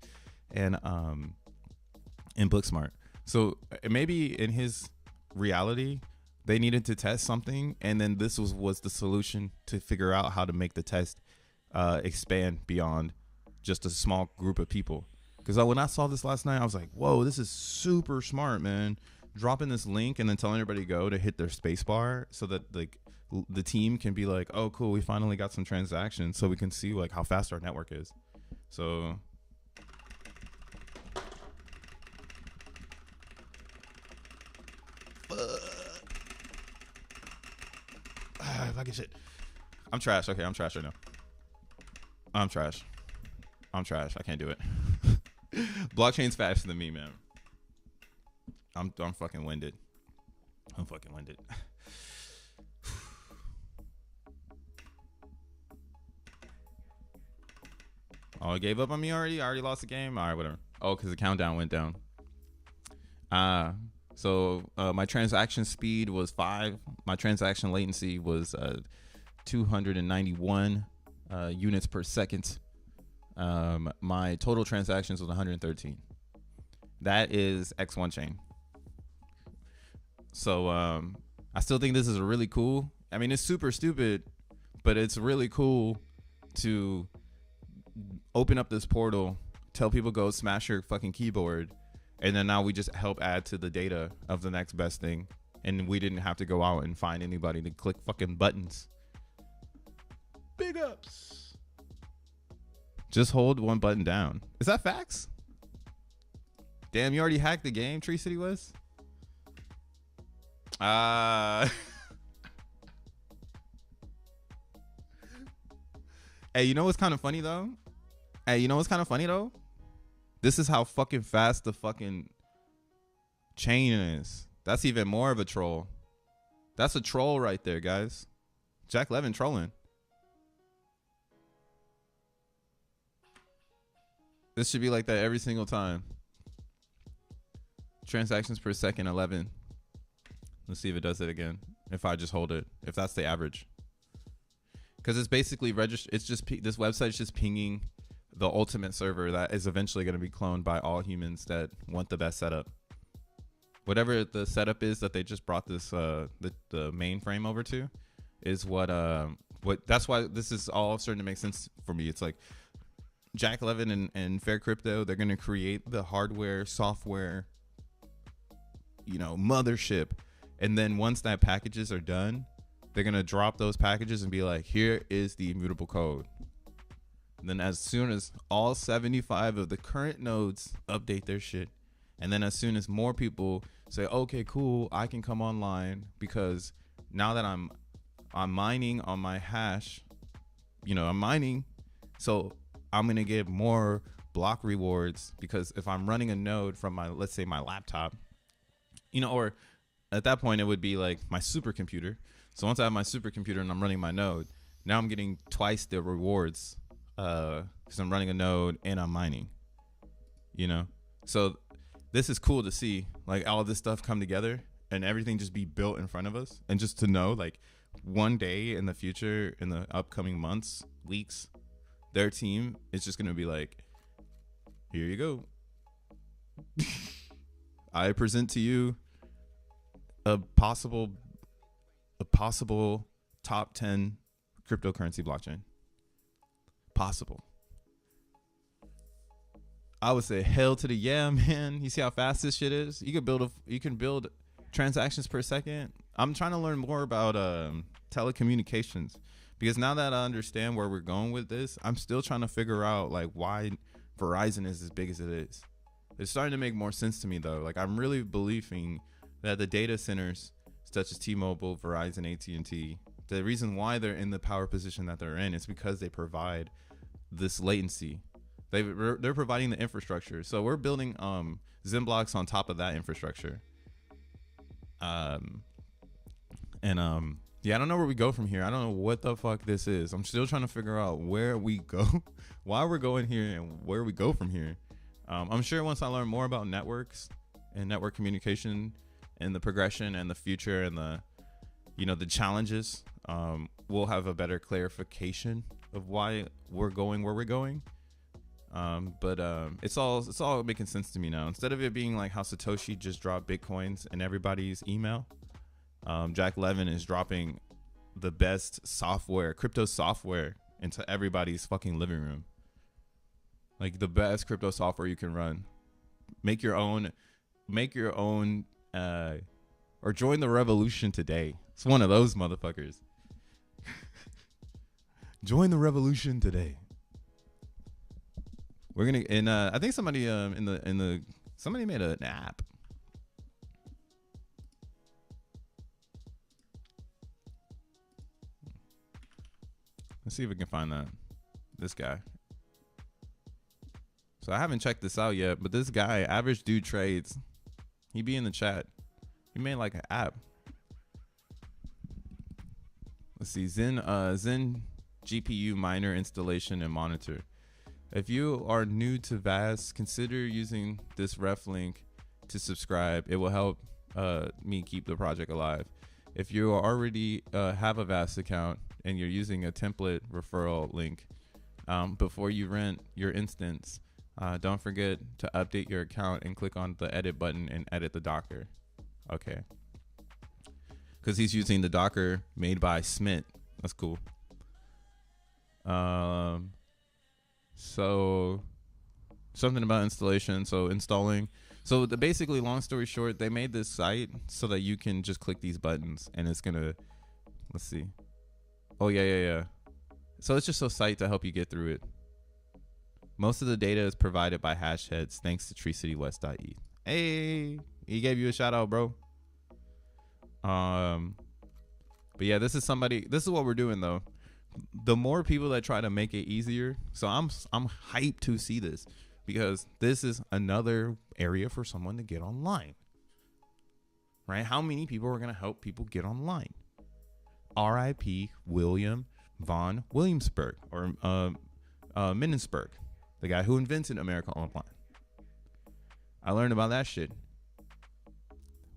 Speaker 1: and book smart. So maybe in his reality, they needed to test something, and then this was the solution to figure out how to make the test expand beyond just a small group of people. Because when I saw this last night, I was like, whoa, this is super smart, man. Dropping this link and then telling everybody to hit their space bar so that like the team can be like, oh, cool, we finally got some transactions, so we can see like how fast our network is. So fucking shit. I'm trash. Okay, I'm trash right now. I'm trash. I can't do it. Blockchain's faster than me, man. I'm fucking winded. Oh, it gave up on me already? I already lost the game? All right, whatever. Oh, because the countdown went down. So my transaction speed was 5. My transaction latency was 291 units per second. My total transactions was 113. That is X1 chain. So I still think this is really cool. I mean, it's super stupid, but it's really cool to open up this portal, tell people go smash your fucking keyboard, and then now we just help add to the data of the next best thing, and we didn't have to go out and find anybody to click fucking buttons. Big ups. Just hold one button down. Is that facts? Damn, you already hacked the game, Tree City West? Hey, you know what's kind of funny though? This is how fucking fast the fucking chain is. That's even more of a troll. That's a troll right there, guys. Jack Levin trolling. This should be like that every single time. Transactions per second, 11. Let's see if it does it again. If I just hold it, if that's the average. Because it's basically it's just this website's just pinging the ultimate server that is eventually going to be cloned by all humans that want the best setup. Whatever the setup is that they just brought this the mainframe over to is what that's why this is all starting to make sense for me. It's like Jack Levin and Fair Crypto, they're going to create the hardware, software, mothership. And then once that packages are done, they're going to drop those packages and be like, here is the immutable code. And then as soon as all 75 of the current nodes update their shit, and then as soon as more people say, okay, cool, I can come online because now that I'm mining on my hash, I'm mining, so I'm going to get more block rewards because if I'm running a node from let's say my laptop, or at that point it would be like my supercomputer. So once I have my supercomputer and I'm running my node, now I'm getting twice the rewards because I'm running a node and I'm mining, So this is cool to see, like, all of this stuff come together and everything just be built in front of us. And just to know, like, one day in the future, in the upcoming months, weeks, their team is just going to be like, here you go. I present to you a possible top 10 cryptocurrency blockchain. Possible. I would say hell to the yeah, man. You see how fast this shit is? You can build transactions per second. I'm trying to learn more about telecommunications because now that I understand where we're going with this, I'm still trying to figure out like why Verizon is as big as it is. It's starting to make more sense to me though. Like I'm really believing that the data centers such as T-Mobile, Verizon, AT&T, the reason why they're in the power position that they're in is because they provide this latency. They're providing the infrastructure. So we're building XENblocks on top of that infrastructure. Yeah, I don't know where we go from here. I don't know what the fuck this is. I'm still trying to figure out where we go, why we're going here, and where we go from here. I'm sure once I learn more about networks and network communication and the progression and the future and the challenges we'll have a better clarification of why we're going where we're going. But it's all making sense to me now. Instead of it being like how Satoshi just dropped Bitcoins in everybody's email, Jack Levin is dropping the best software, crypto software, into everybody's fucking living room. Like the best crypto software you can run. Make your own, or join the revolution today. It's one of those motherfuckers. Join the revolution today. We're gonna, and I think somebody somebody made an app. Let's see if we can find this guy. So I haven't checked this out yet, but this guy, Average Dude Trades, he be in the chat. He made like an app. Let's see, Zen GPU miner installation and monitor. If you are new to VAS, consider using this ref link to subscribe. It will help me keep the project alive. If you already have a VAS account and you're using a template referral link, before you rent your instance, don't forget to update your account and click on the edit button and edit the Docker. Okay. Because he's using the Docker made by Smith. That's cool. So something about installation. So installing. So basically, long story short, they made this site so that you can just click these buttons and it's gonna, let's see. Oh yeah. So it's just a site to help you get through it. Most of the data is provided by Hashheads thanks to treecitywest.e. Hey, he gave you a shout out, bro. But yeah, this is what we're doing though. The more people that try to make it easier, so I'm hyped to see this, because this is another area for someone to get online. Right? How many people are going to help people get online? R.I.P. William von Williamsburg, or Minnensburg, the guy who invented America Online. I learned about that shit.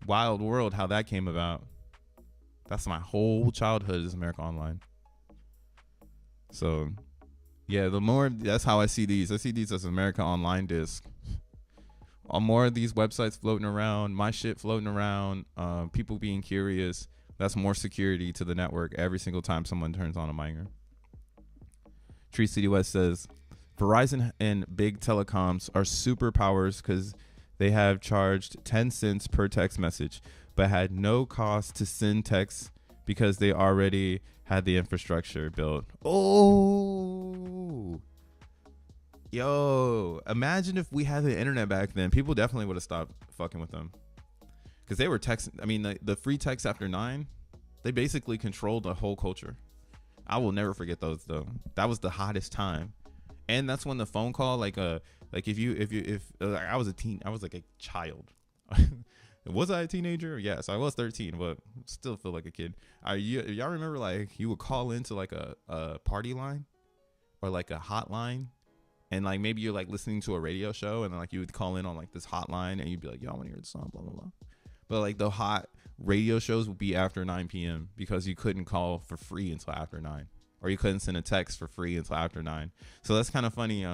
Speaker 1: Wild world, how that came about. That's my whole childhood, is America Online. So yeah, that's how I see these. I see these as America Online disc. More of these websites floating around, my shit floating around, people being curious. That's more security to the network every single time someone turns on a miner. Tree City West says, Verizon and big telecoms are superpowers because they have charged 10 cents per text message, but had no cost to send text because they already had the infrastructure built. Oh, yo, imagine if we had the internet back then. People definitely would have stopped fucking with them, because they were texting. I mean, the free text after 9, they basically controlled the whole culture. I will never forget those though. That was the hottest time. And that's when the phone call, like if I was a teen, I was like a child. Was I a teenager? Yes, I was 13, but still feel like a kid. Y'all remember, like, you would call into like a party line or like a hotline, and like maybe you're like listening to a radio show, and then like you would call in on like this hotline, and you'd be like, yo, I want to hear the song, blah blah blah. But like the hot radio shows would be after 9 p.m. because you couldn't call for free until after 9, or you couldn't send a text for free until after 9. So that's kind of funny,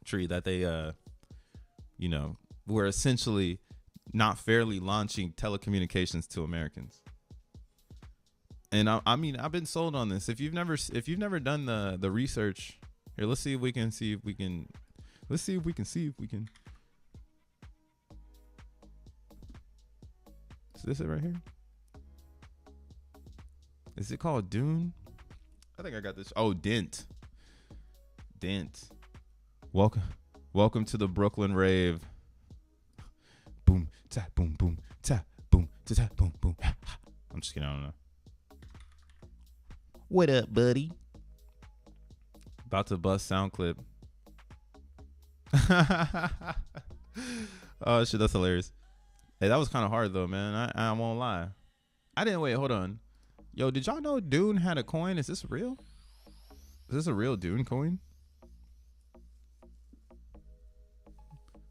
Speaker 1: Tree, that they were essentially not fairly launching telecommunications to Americans. And I mean, I've been sold on this. If you've never done the research here, let's see if we can. Is this it right here? Is it called Dune? I think I got this. Oh, Dent. Welcome to the Brooklyn rave. Boom, tap, boom, boom, tap, boom, tap, boom, boom. I'm just kidding. I don't know. What up, buddy? About to bust sound clip. Oh shit, that's hilarious. Hey, that was kind of hard though, man. I won't lie. I didn't wait. Hold on. Yo, did y'all know Dune had a coin? Is this real? Is this a real Dune coin?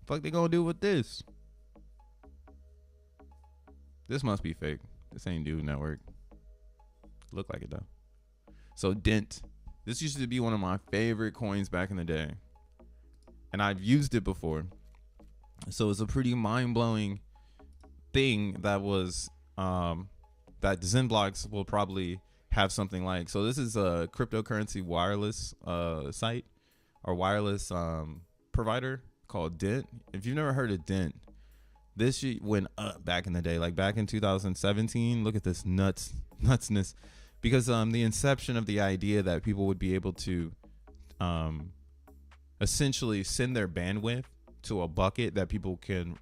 Speaker 1: Fuck they gonna do with this? This must be fake. This ain't Dune Network. Look like it though. So Dent. This used to be one of my favorite coins back in the day, and I've used it before. So it's a pretty mind-blowing thing that was that XENblocks will probably have something like. So this is a cryptocurrency wireless site or wireless provider called Dent. If you've never heard of Dent, this shit went up back in the day, like back in 2017. Look at this nutsness, because the inception of the idea that people would be able to essentially send their bandwidth to a bucket that people can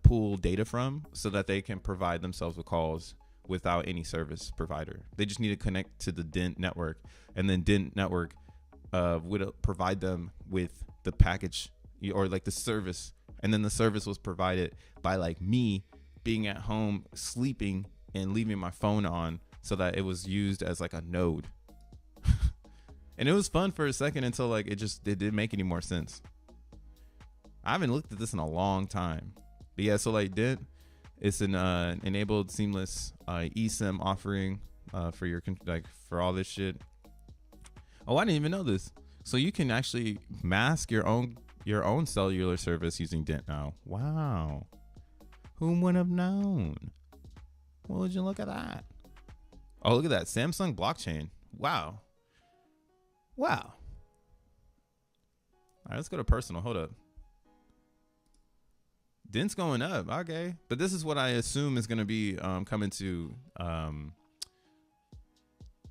Speaker 1: pull data from, so that they can provide themselves with calls without any service provider. They just need to connect to the Dent network, and then Dent network would provide them with the package or like the service, and then the service was provided by like me being at home sleeping and leaving my phone on, so that it was used as like a node. And it was fun for a second until like it didn't make any more sense. I haven't looked at this in a long time, but yeah. So like Dent, it's an enabled seamless eSIM offering for your for all this shit. Oh, I didn't even know this. So you can actually mask your own cellular service using Dent now. Wow. Who would have known? Well, would you look at that? Oh, look at that. Samsung blockchain. Wow. Wow. All right, let's go to personal. Hold up. Dent's going up. Okay. But this is what I assume is going to be coming to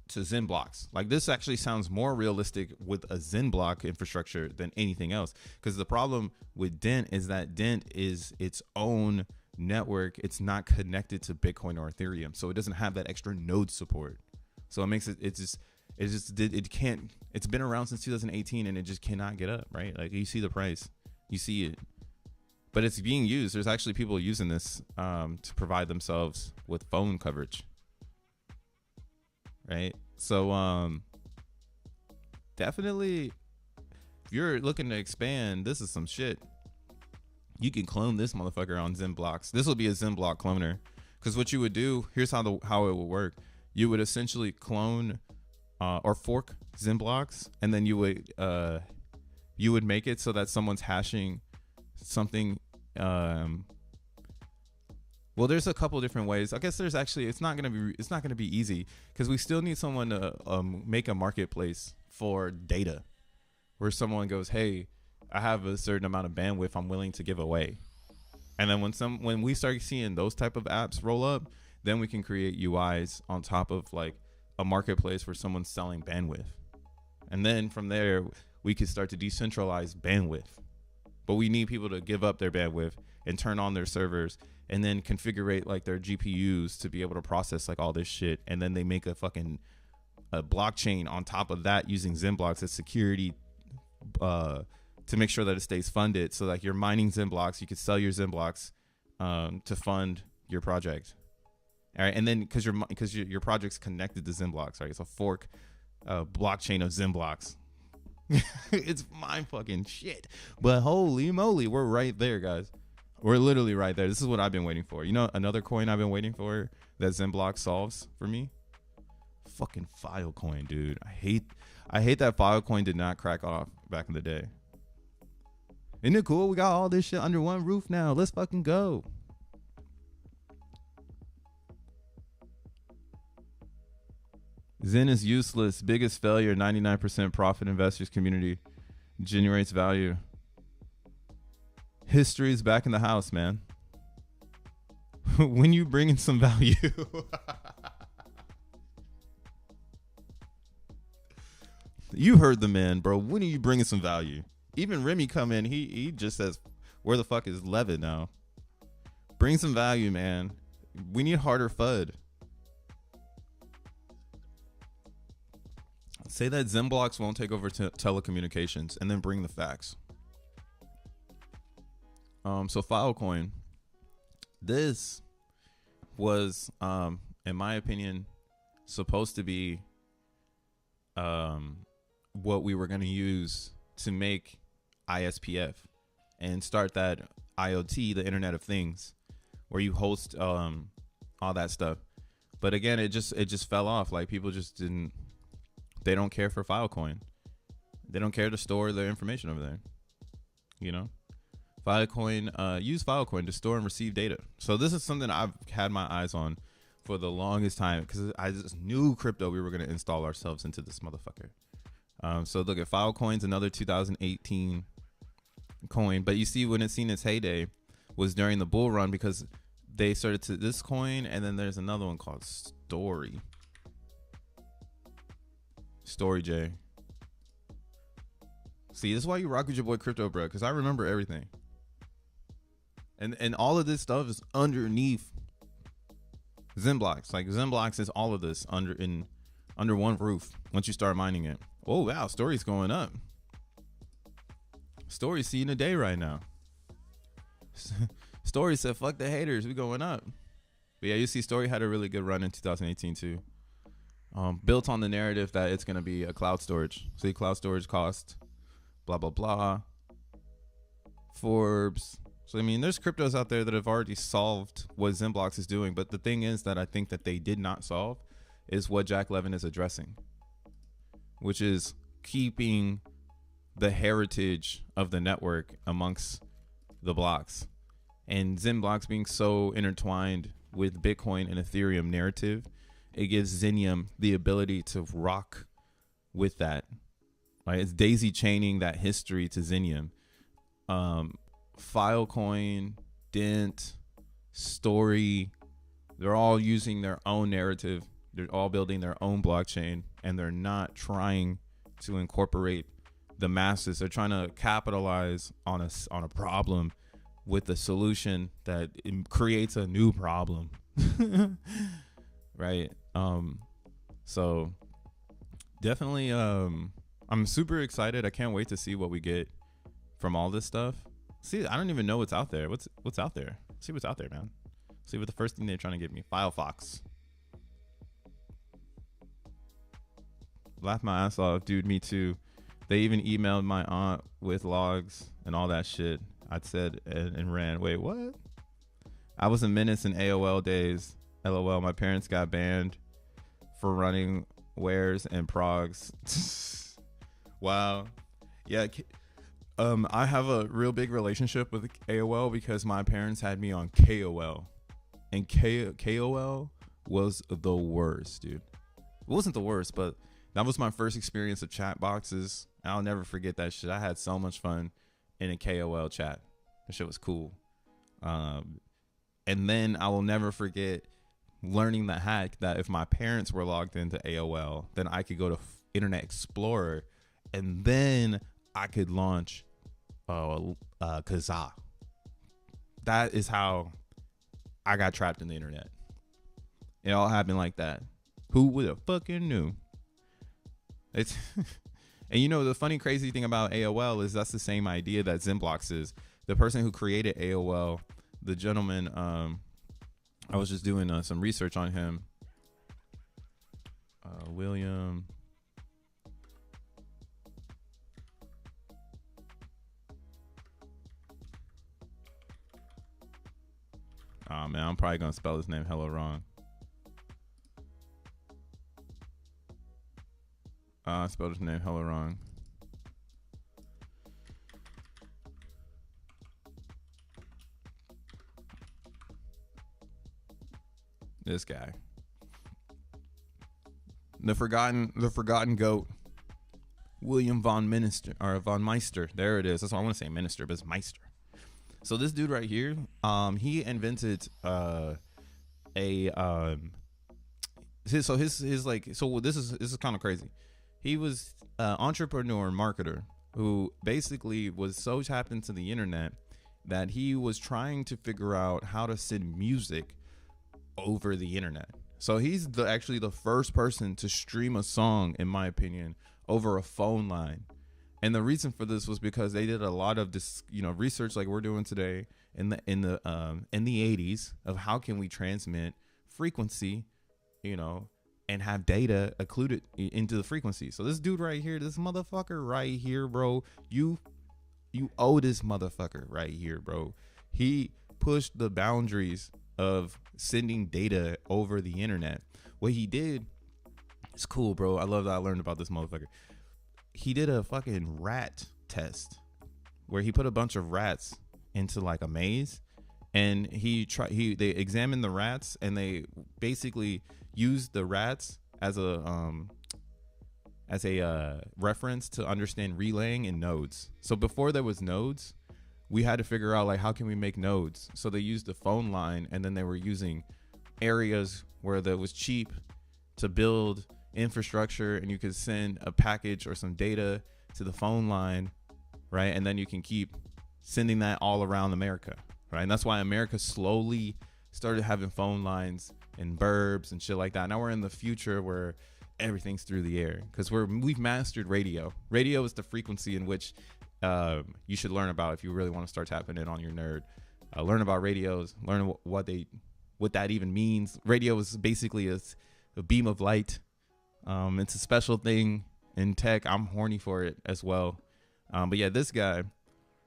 Speaker 1: XENblocks. Like, this actually sounds more realistic with a XENblock infrastructure than anything else, because the problem with Dent is that Dent is its own network. It's not connected to Bitcoin or Ethereum, so it doesn't have that extra node support. So it makes it can't. It's been around since 2018 and it just cannot get up, right? Like, you see the price, you see it, but it's being used. There's actually people using this to provide themselves with phone coverage. Right. So definitely, if you're looking to expand, this is some shit. You can clone this motherfucker on XENblocks. This will be a XENblock cloner, because what you would do, here's how it would work. You would essentially clone or fork XENblocks, and then you would make it so that someone's hashing something. Well, there's a couple different ways. I guess there's actually, it's not gonna be easy, because we still need someone to make a marketplace for data, where someone goes, hey, I have a certain amount of bandwidth I'm willing to give away. And then when we start seeing those type of apps roll up, then we can create UIs on top of like a marketplace where someone's selling bandwidth. And then from there, we could start to decentralize bandwidth. But we need people to give up their bandwidth and turn on their servers, and then configure like their GPUs to be able to process like all this shit. And then they make a blockchain on top of that using XENblocks as security to make sure that it stays funded. So like, you're mining XENblocks, you could sell your XENblocks to fund your project. All right, and then because your project's connected to XENblocks, right? It's a fork blockchain of XENblocks. It's mind fucking shit. But holy moly, we're right there, guys. We're literally right there. This is what I've been waiting for. You know, another coin I've been waiting for that XENblocks solves for me? Fucking Filecoin, dude. I hate that Filecoin did not crack off back in the day. Isn't it cool? We got all this shit under one roof now. Let's fucking go. Zen is useless. Biggest failure. 99% profit. Investors community generates value. History's back in the house, man. When you bring in some value. You heard the man, bro. When are you bringing some value? Even Remy come in. He just says, where the fuck is Levin now? Bring some value, man. We need harder FUD. Say that XENblocks won't take over telecommunications, and then bring the facts. So Filecoin, this was, in my opinion, supposed to be what we were going to use to make ISPF and start that IoT, the Internet of Things, where you host all that stuff. But again, it just fell off. Like people just didn't. They don't care for Filecoin. They don't care to store their information over there. You know, Filecoin, use Filecoin to store and receive data. So this is something I've had my eyes on for the longest time, because I just knew crypto we were going to install ourselves into this motherfucker. So look at Filecoin's another 2018 coin, but you see when it's seen its heyday was during the bull run, because they started to this coin, and then there's another one called Story J. See, this is why you rock with your boy Crypto, bro, because I remember everything. And all of this stuff is underneath XENblocks. Like XENblocks is all of this under one roof once you start mining it. Oh wow, Story's going up. Story's seeing a day right now. Story said, fuck the haters, we going up. But yeah, you see Story had a really good run in 2018 too. Built on the narrative that it's going to be a cloud storage. See, cloud storage cost blah blah blah, Forbes. So I mean, there's cryptos out there that have already solved what XENblocks is doing, but the thing is that I think that they did not solve is what Jack Levin is addressing, which is keeping the heritage of the network amongst the blocks. And XENblocks being so intertwined with Bitcoin and Ethereum narrative, it gives Xenium the ability to rock with that. Right? It's daisy chaining that history to Xenium. Filecoin, Dent, Story, they're all using their own narrative. They're all building their own blockchain, and they're not trying to incorporate the masses. They're trying to capitalize on a problem with a solution that creates a new problem. Right? So definitely, I'm super excited. I can't wait to see what we get from all this stuff. See, I don't even know what's out there. What's out there? See what's out there, man. See what the first thing they're trying to give me. Firefox. Laughed my ass off, dude. Me too. They even emailed my aunt with logs and all that shit. I said and ran. Wait, what? I was a menace in AOL days. LOL. My parents got banned for running wares and progs. Wow. Yeah. I have a real big relationship with AOL because my parents had me on KOL, and KOL was the worst, dude. It wasn't the worst, but that was my first experience of chat boxes. I'll never forget that shit. I had so much fun in a KOL chat. That shit was cool. And then I will never forget learning the hack that if my parents were logged into AOL, then I could go to Internet Explorer, and then I could launch Kazaa. That is how I got trapped in the internet. It all happened like that. Who would have fucking knew? It's and you know the funny crazy thing about AOL is that's the same idea that XENblocks is. The person who created AOL, the gentleman, I was just doing some research on him. William. Oh man, I'm probably gonna spell his name hella wrong. I spelled his name hella wrong. This guy. The forgotten goat. William von Meister. There it is. That's what I want to say, minister, but it's Meister. So this dude right here, he invented this is kind of crazy. He was an entrepreneur marketer who basically was so tapped into the internet that he was trying to figure out how to send music over the internet. So he's actually the first person to stream a song, in my opinion, over a phone line. And the reason for this was because they did a lot of this, research like we're doing today in the 80s of how can we transmit frequency, and have data occluded into the frequency. So this dude right here, this motherfucker right here, bro, you owe this motherfucker right here, bro. He pushed the boundaries of sending data over the internet. What he did is cool, bro. I love that I learned about this motherfucker. He did a fucking rat test where he put a bunch of rats into like a maze, and they examined the rats, and they basically used the rats as a reference to understand relaying and nodes. So before there was nodes, we had to figure out like how can we make nodes. So they used the phone line, and then they were using areas where that was cheap to build infrastructure, and you could send a package or some data to the phone line, right? And then you can keep sending that all around America, right? And that's why America slowly started having phone lines in burbs and shit like that. Now we're in the future where everything's through the air because we've mastered radio. Radio is the frequency in which you should learn about if you really want to start tapping in on your nerd. Learn about radios, learn what that even means. Radio is basically a beam of light. It's a special thing in tech. I'm horny for it as well. But yeah, this guy,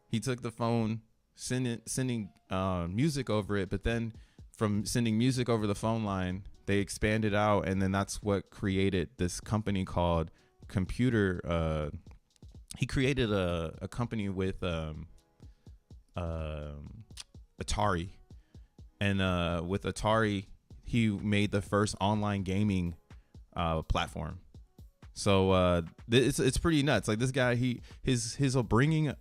Speaker 1: he took the phone, sending music over it, but then from sending music over the phone line, they expanded out, and then that's what created this company called Computer. He created a company with Atari, and with Atari, he made the first online gaming platform. So it's pretty nuts. Like this guy, his upbringing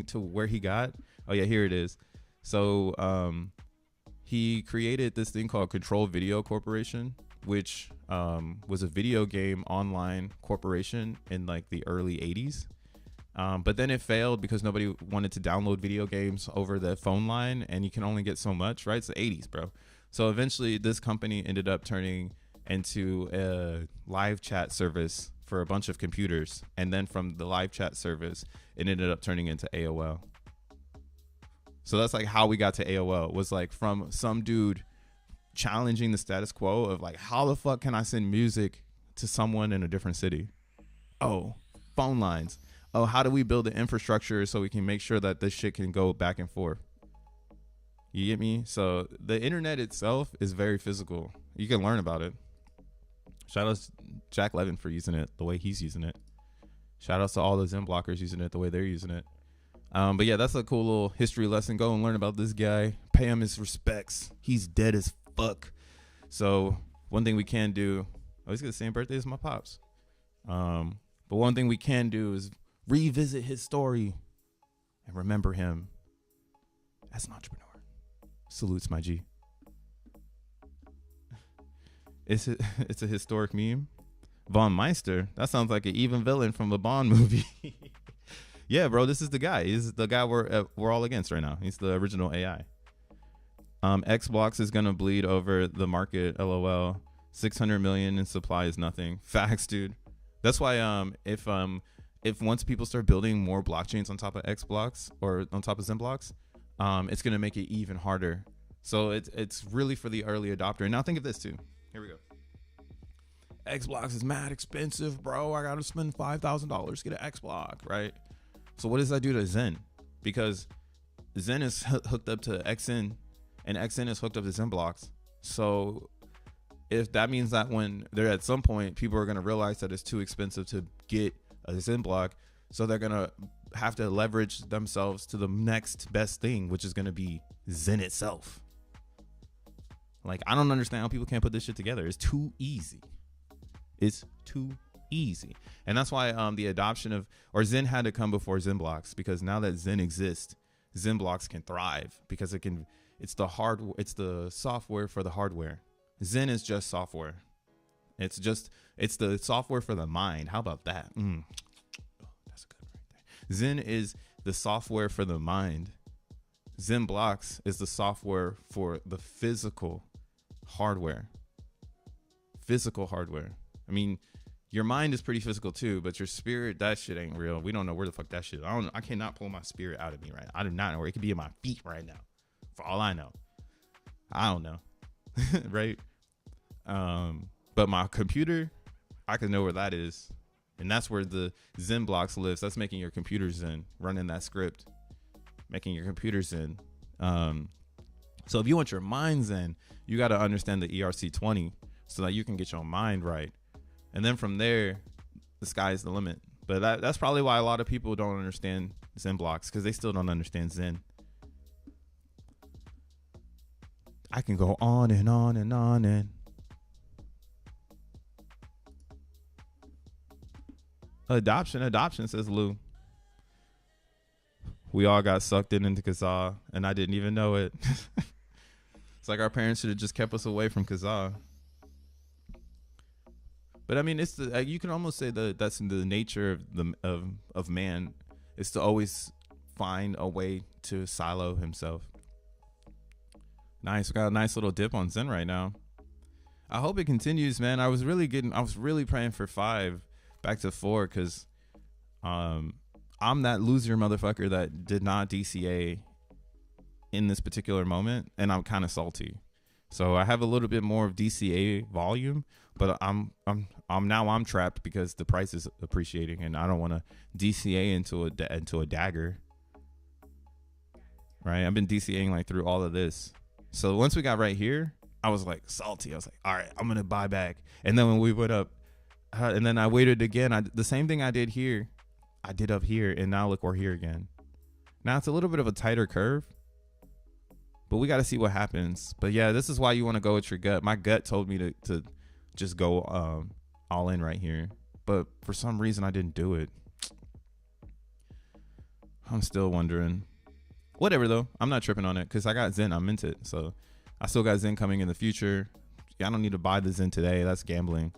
Speaker 1: to where he got. Oh yeah, here it is. So he created this thing called Control Video Corporation, which was a video game online corporation in like the early 80s. But then it failed because nobody wanted to download video games over the phone line, and you can only get so much, right? It's the 80s, bro. So eventually this company ended up turning into a live chat service for a bunch of computers. And then from the live chat service, it ended up turning into AOL. So that's like how we got to AOL, was like from some dude challenging the status quo of like, how the fuck can I send music to someone in a different city? Oh, phone lines. Oh, how do we build the infrastructure so we can make sure that this shit can go back and forth? You get me? So the internet itself is very physical. You can learn about it. Shout out to Jack Levin for using it the way he's using it. Shout outs to all the Zen blockers using it the way they're using it. But yeah, that's a cool little history lesson. Go and learn about this guy. Pay him his respects. He's dead as fuck. So one thing we can do, he's got the same birthday as my pops. But one thing we can do is revisit his story and remember him as an entrepreneur. Salutes, my G. It's a historic meme. Von Meister. That sounds like an even villain from a Bond movie. Yeah, bro, this is the guy. He's the guy we're all against right now. He's the original AI. XBlocks is gonna bleed over the market. LOL. 600 million in supply is nothing. Facts, dude. That's why if once people start building more blockchains on top of XBlocks or on top of XENblocks, it's gonna make it even harder. So it's really for the early adopter. And now think of this too. Here we go. XBlocks is mad expensive, bro. I gotta spend $5,000 to get an XBlock, right? So what does that do to Zen? Because Zen is hooked up to XN, and XN is hooked up to XENblocks. So if that means that when they're at some point, people are gonna realize that it's too expensive to get a XENblock, so they're gonna have to leverage themselves to the next best thing, which is gonna be Zen itself. Like, I don't understand how people can't put this shit together. It's too easy. It's too easy. And that's why the adoption or Zen had to come before XENblocks, because now that Zen exists, XENblocks can thrive because it's the software for the hardware. Zen is just software. It's the software for the mind. How about that? That's good right there. Zen is the software for the mind. XENblocks is the software for the physical hardware. Physical hardware. I mean, your mind is pretty physical too, but your spirit, that shit ain't real. We don't know where the fuck that shit is. I cannot pull my spirit out of me right now. I do not know where it could be in my feet right now. For all I know. I don't know. Right? But my computer, I can know where that is. And that's where the XENblocks lives. That's making your computer Zen, running that script, making your computer Zen. So if you want your mind zen, you got to understand the ERC20 so that you can get your mind right. And then from there, the sky's the limit. But that's probably why a lot of people don't understand XENblocks, because they still don't understand Zen. I can go on and on and on and. Adoption, says Lou. We all got sucked into Kazaa, and I didn't even know it. It's like our parents should have just kept us away from Kazaa. But I mean, it's the you can almost say that's the nature of man, is to always find a way to silo himself. Nice, we got a nice little dip on Zen right now. I hope it continues, man. I was really praying for 5 back to 4, because I'm that loser motherfucker that did not DCA in this particular moment, and I'm kind of salty. So I have a little bit more of DCA volume, but I'm trapped because the price is appreciating, and I don't want to DCA into a dagger. Right? I've been DCAing like through all of this. So once we got right here, I was like salty. I was like, all right, I'm gonna buy back. And then when we went up, and then I waited again. The same thing I did here, I did up here, and now look, we're here again. Now it's a little bit of a tighter curve, but we got to see what happens. But yeah, this is why you want to go with your gut. My gut told me to just go all in right here, but for some reason I didn't do it. I'm still wondering. Whatever though, I'm not tripping on it because I got Zen. I mint it, so I still got Zen coming in the future. I don't need to buy the Zen today. That's gambling.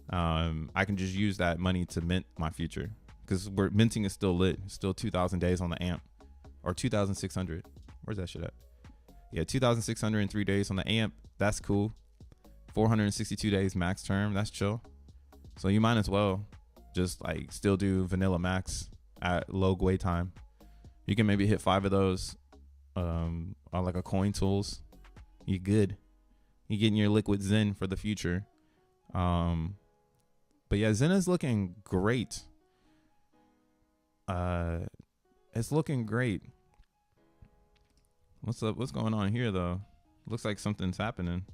Speaker 1: I can just use that money to mint my future, because minting is still lit. It's still 2,000 days on the AMP, or 2,600. Where's that shit at? Yeah, 2,603 days on the AMP. That's cool. 462 days max term. That's chill. So you might as well just like still do vanilla max at low wait time. You can maybe hit 5 of those on like a coin tools. You're good. You're getting your liquid Zen for the future. But yeah, Zen is looking great. It's looking great. What's up? What's going on here though? Looks like something's happening.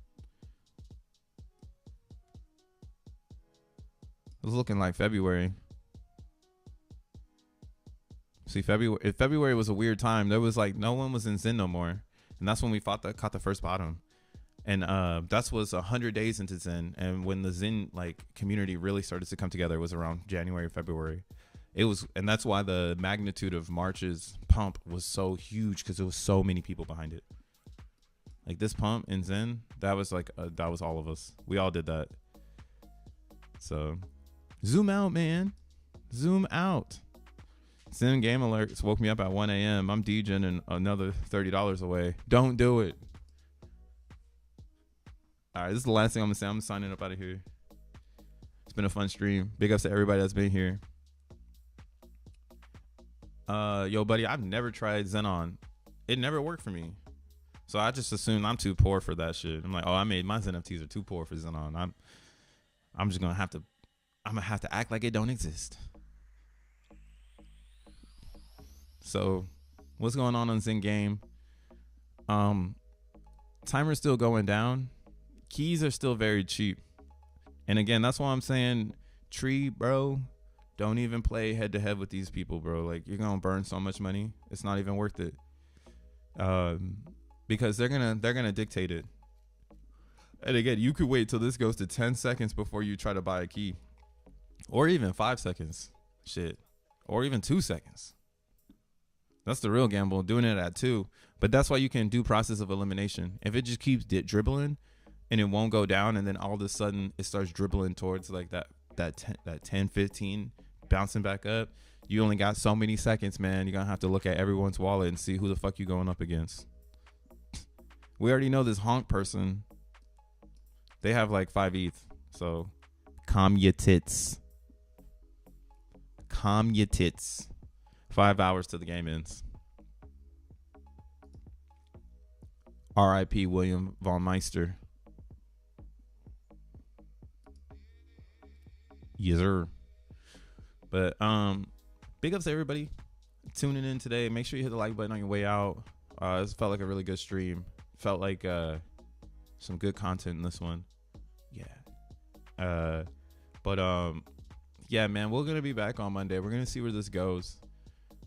Speaker 1: It's looking like February. See, February was a weird time. There was like no one was in Zen no more, and that's when we caught the first bottom. And that was 100 days into Zen, and when the Zen like community really started to come together, it was around January, February. It was, and that's why the magnitude of March's pump was so huge, because there was so many people behind it. Like this pump in Zen, that was like that was all of us. We all did that. So zoom out, man. Zoom out. Zen game alerts woke me up at 1 a.m. I'm DJing and another $30 away. Don't do it. All right, this is the last thing I'm gonna say. I'm signing up out of here. It's been a fun stream. Big ups to everybody that's been here. Yo, buddy, I've never tried Xenon. It never worked for me. So I just assumed I'm too poor for that shit. I'm like, oh, my XeNFTs are too poor for Xenon. I'm just gonna have to act like it don't exist. So what's going on Zen game? Timer's still going down. Keys are still very cheap. And again, that's why I'm saying, Tree, bro, don't even play head to head with these people, bro. Like, you're gonna burn so much money. It's not even worth it. Because they're gonna dictate it. And again, you could wait till this goes to 10 seconds before you try to buy a key. Or even 5 seconds. Shit. Or even 2 seconds. That's the real gamble, doing it at 2. But that's why you can do process of elimination. If it just keeps dribbling and it won't go down, and then all of a sudden it starts dribbling towards like that 10, 15, bouncing back up, you only got so many seconds, man. You're going to have to look at everyone's wallet and see who the fuck you going up against. We already know this honk person. They have like 5 ETH. So calm your tits. Calm your tits. 5 hours till the game ends. R.I.P. William Von Meister. Yes, sir. But big ups to everybody tuning in today. Make sure you hit the like button on your way out. This felt like a really good stream. Felt like some good content in this one. Yeah. But yeah, man, we're gonna be back on Monday. We're gonna see where this goes.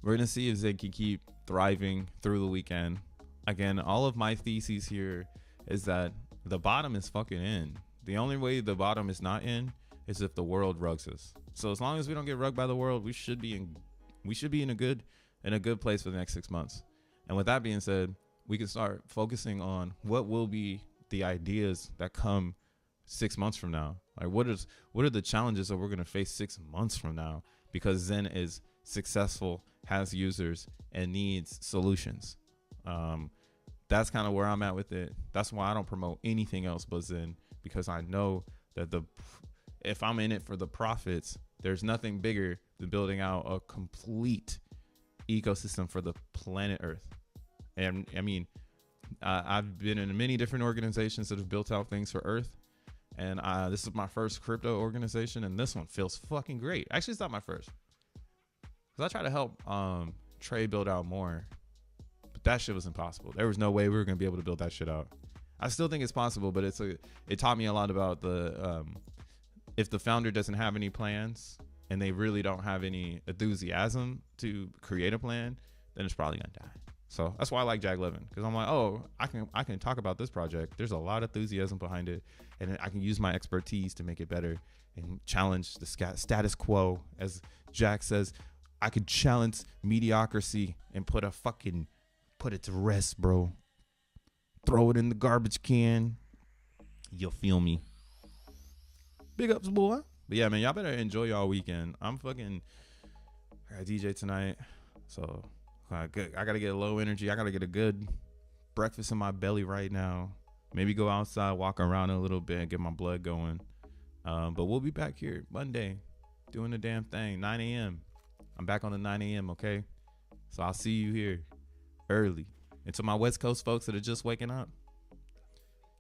Speaker 1: We're gonna see if Zen can keep thriving through the weekend. Again, all of my theses here is that the bottom is fucking in. The only way the bottom is not in is if the world rugs us. So as long as we don't get rugged by the world, we should be in a good place for the next 6 months. And with that being said, we can start focusing on what will be the ideas that come 6 months from now. Like what are the challenges that we're going to face 6 months from now, because Zen is successful, has users, and needs solutions. That's kind of where I'm at with it. That's why I don't promote anything else but Zen, because I know that if I'm in it for the profits, there's nothing bigger than building out a complete ecosystem for the planet Earth. And I mean, I've been in many different organizations that have built out things for Earth. And this is my first crypto organization, and this one feels fucking great. Actually, it's not my first, because I try to help Trey build out more, but that shit was impossible. There was no way we were gonna be able to build that shit out. I still think it's possible, but it taught me a lot about if the founder doesn't have any plans and they really don't have any enthusiasm to create a plan, then it's probably gonna die. So that's why I like Jag LEVIN, because I'm like, oh, I can talk about this project. There's a lot of enthusiasm behind it, and I can use my expertise to make it better and challenge the status quo. As Jack says, I could challenge mediocrity and put it to rest, bro. Throw it in the garbage can. You'll feel me. Big ups, boy. But yeah, man, y'all better enjoy y'all weekend. I got DJ tonight, so I gotta get a low energy. I gotta get a good breakfast in my belly right now. Maybe go outside, walk around a little bit, get my blood going. But we'll be back here Monday doing the damn thing, 9 a.m. I'm back on the 9 a.m., okay? So I'll see you here early. And to my West Coast folks that are just waking up,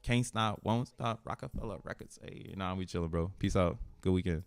Speaker 1: can't stop, won't stop, Rockefeller Records. Hey, nah, we chilling, bro. Peace out. Good weekend.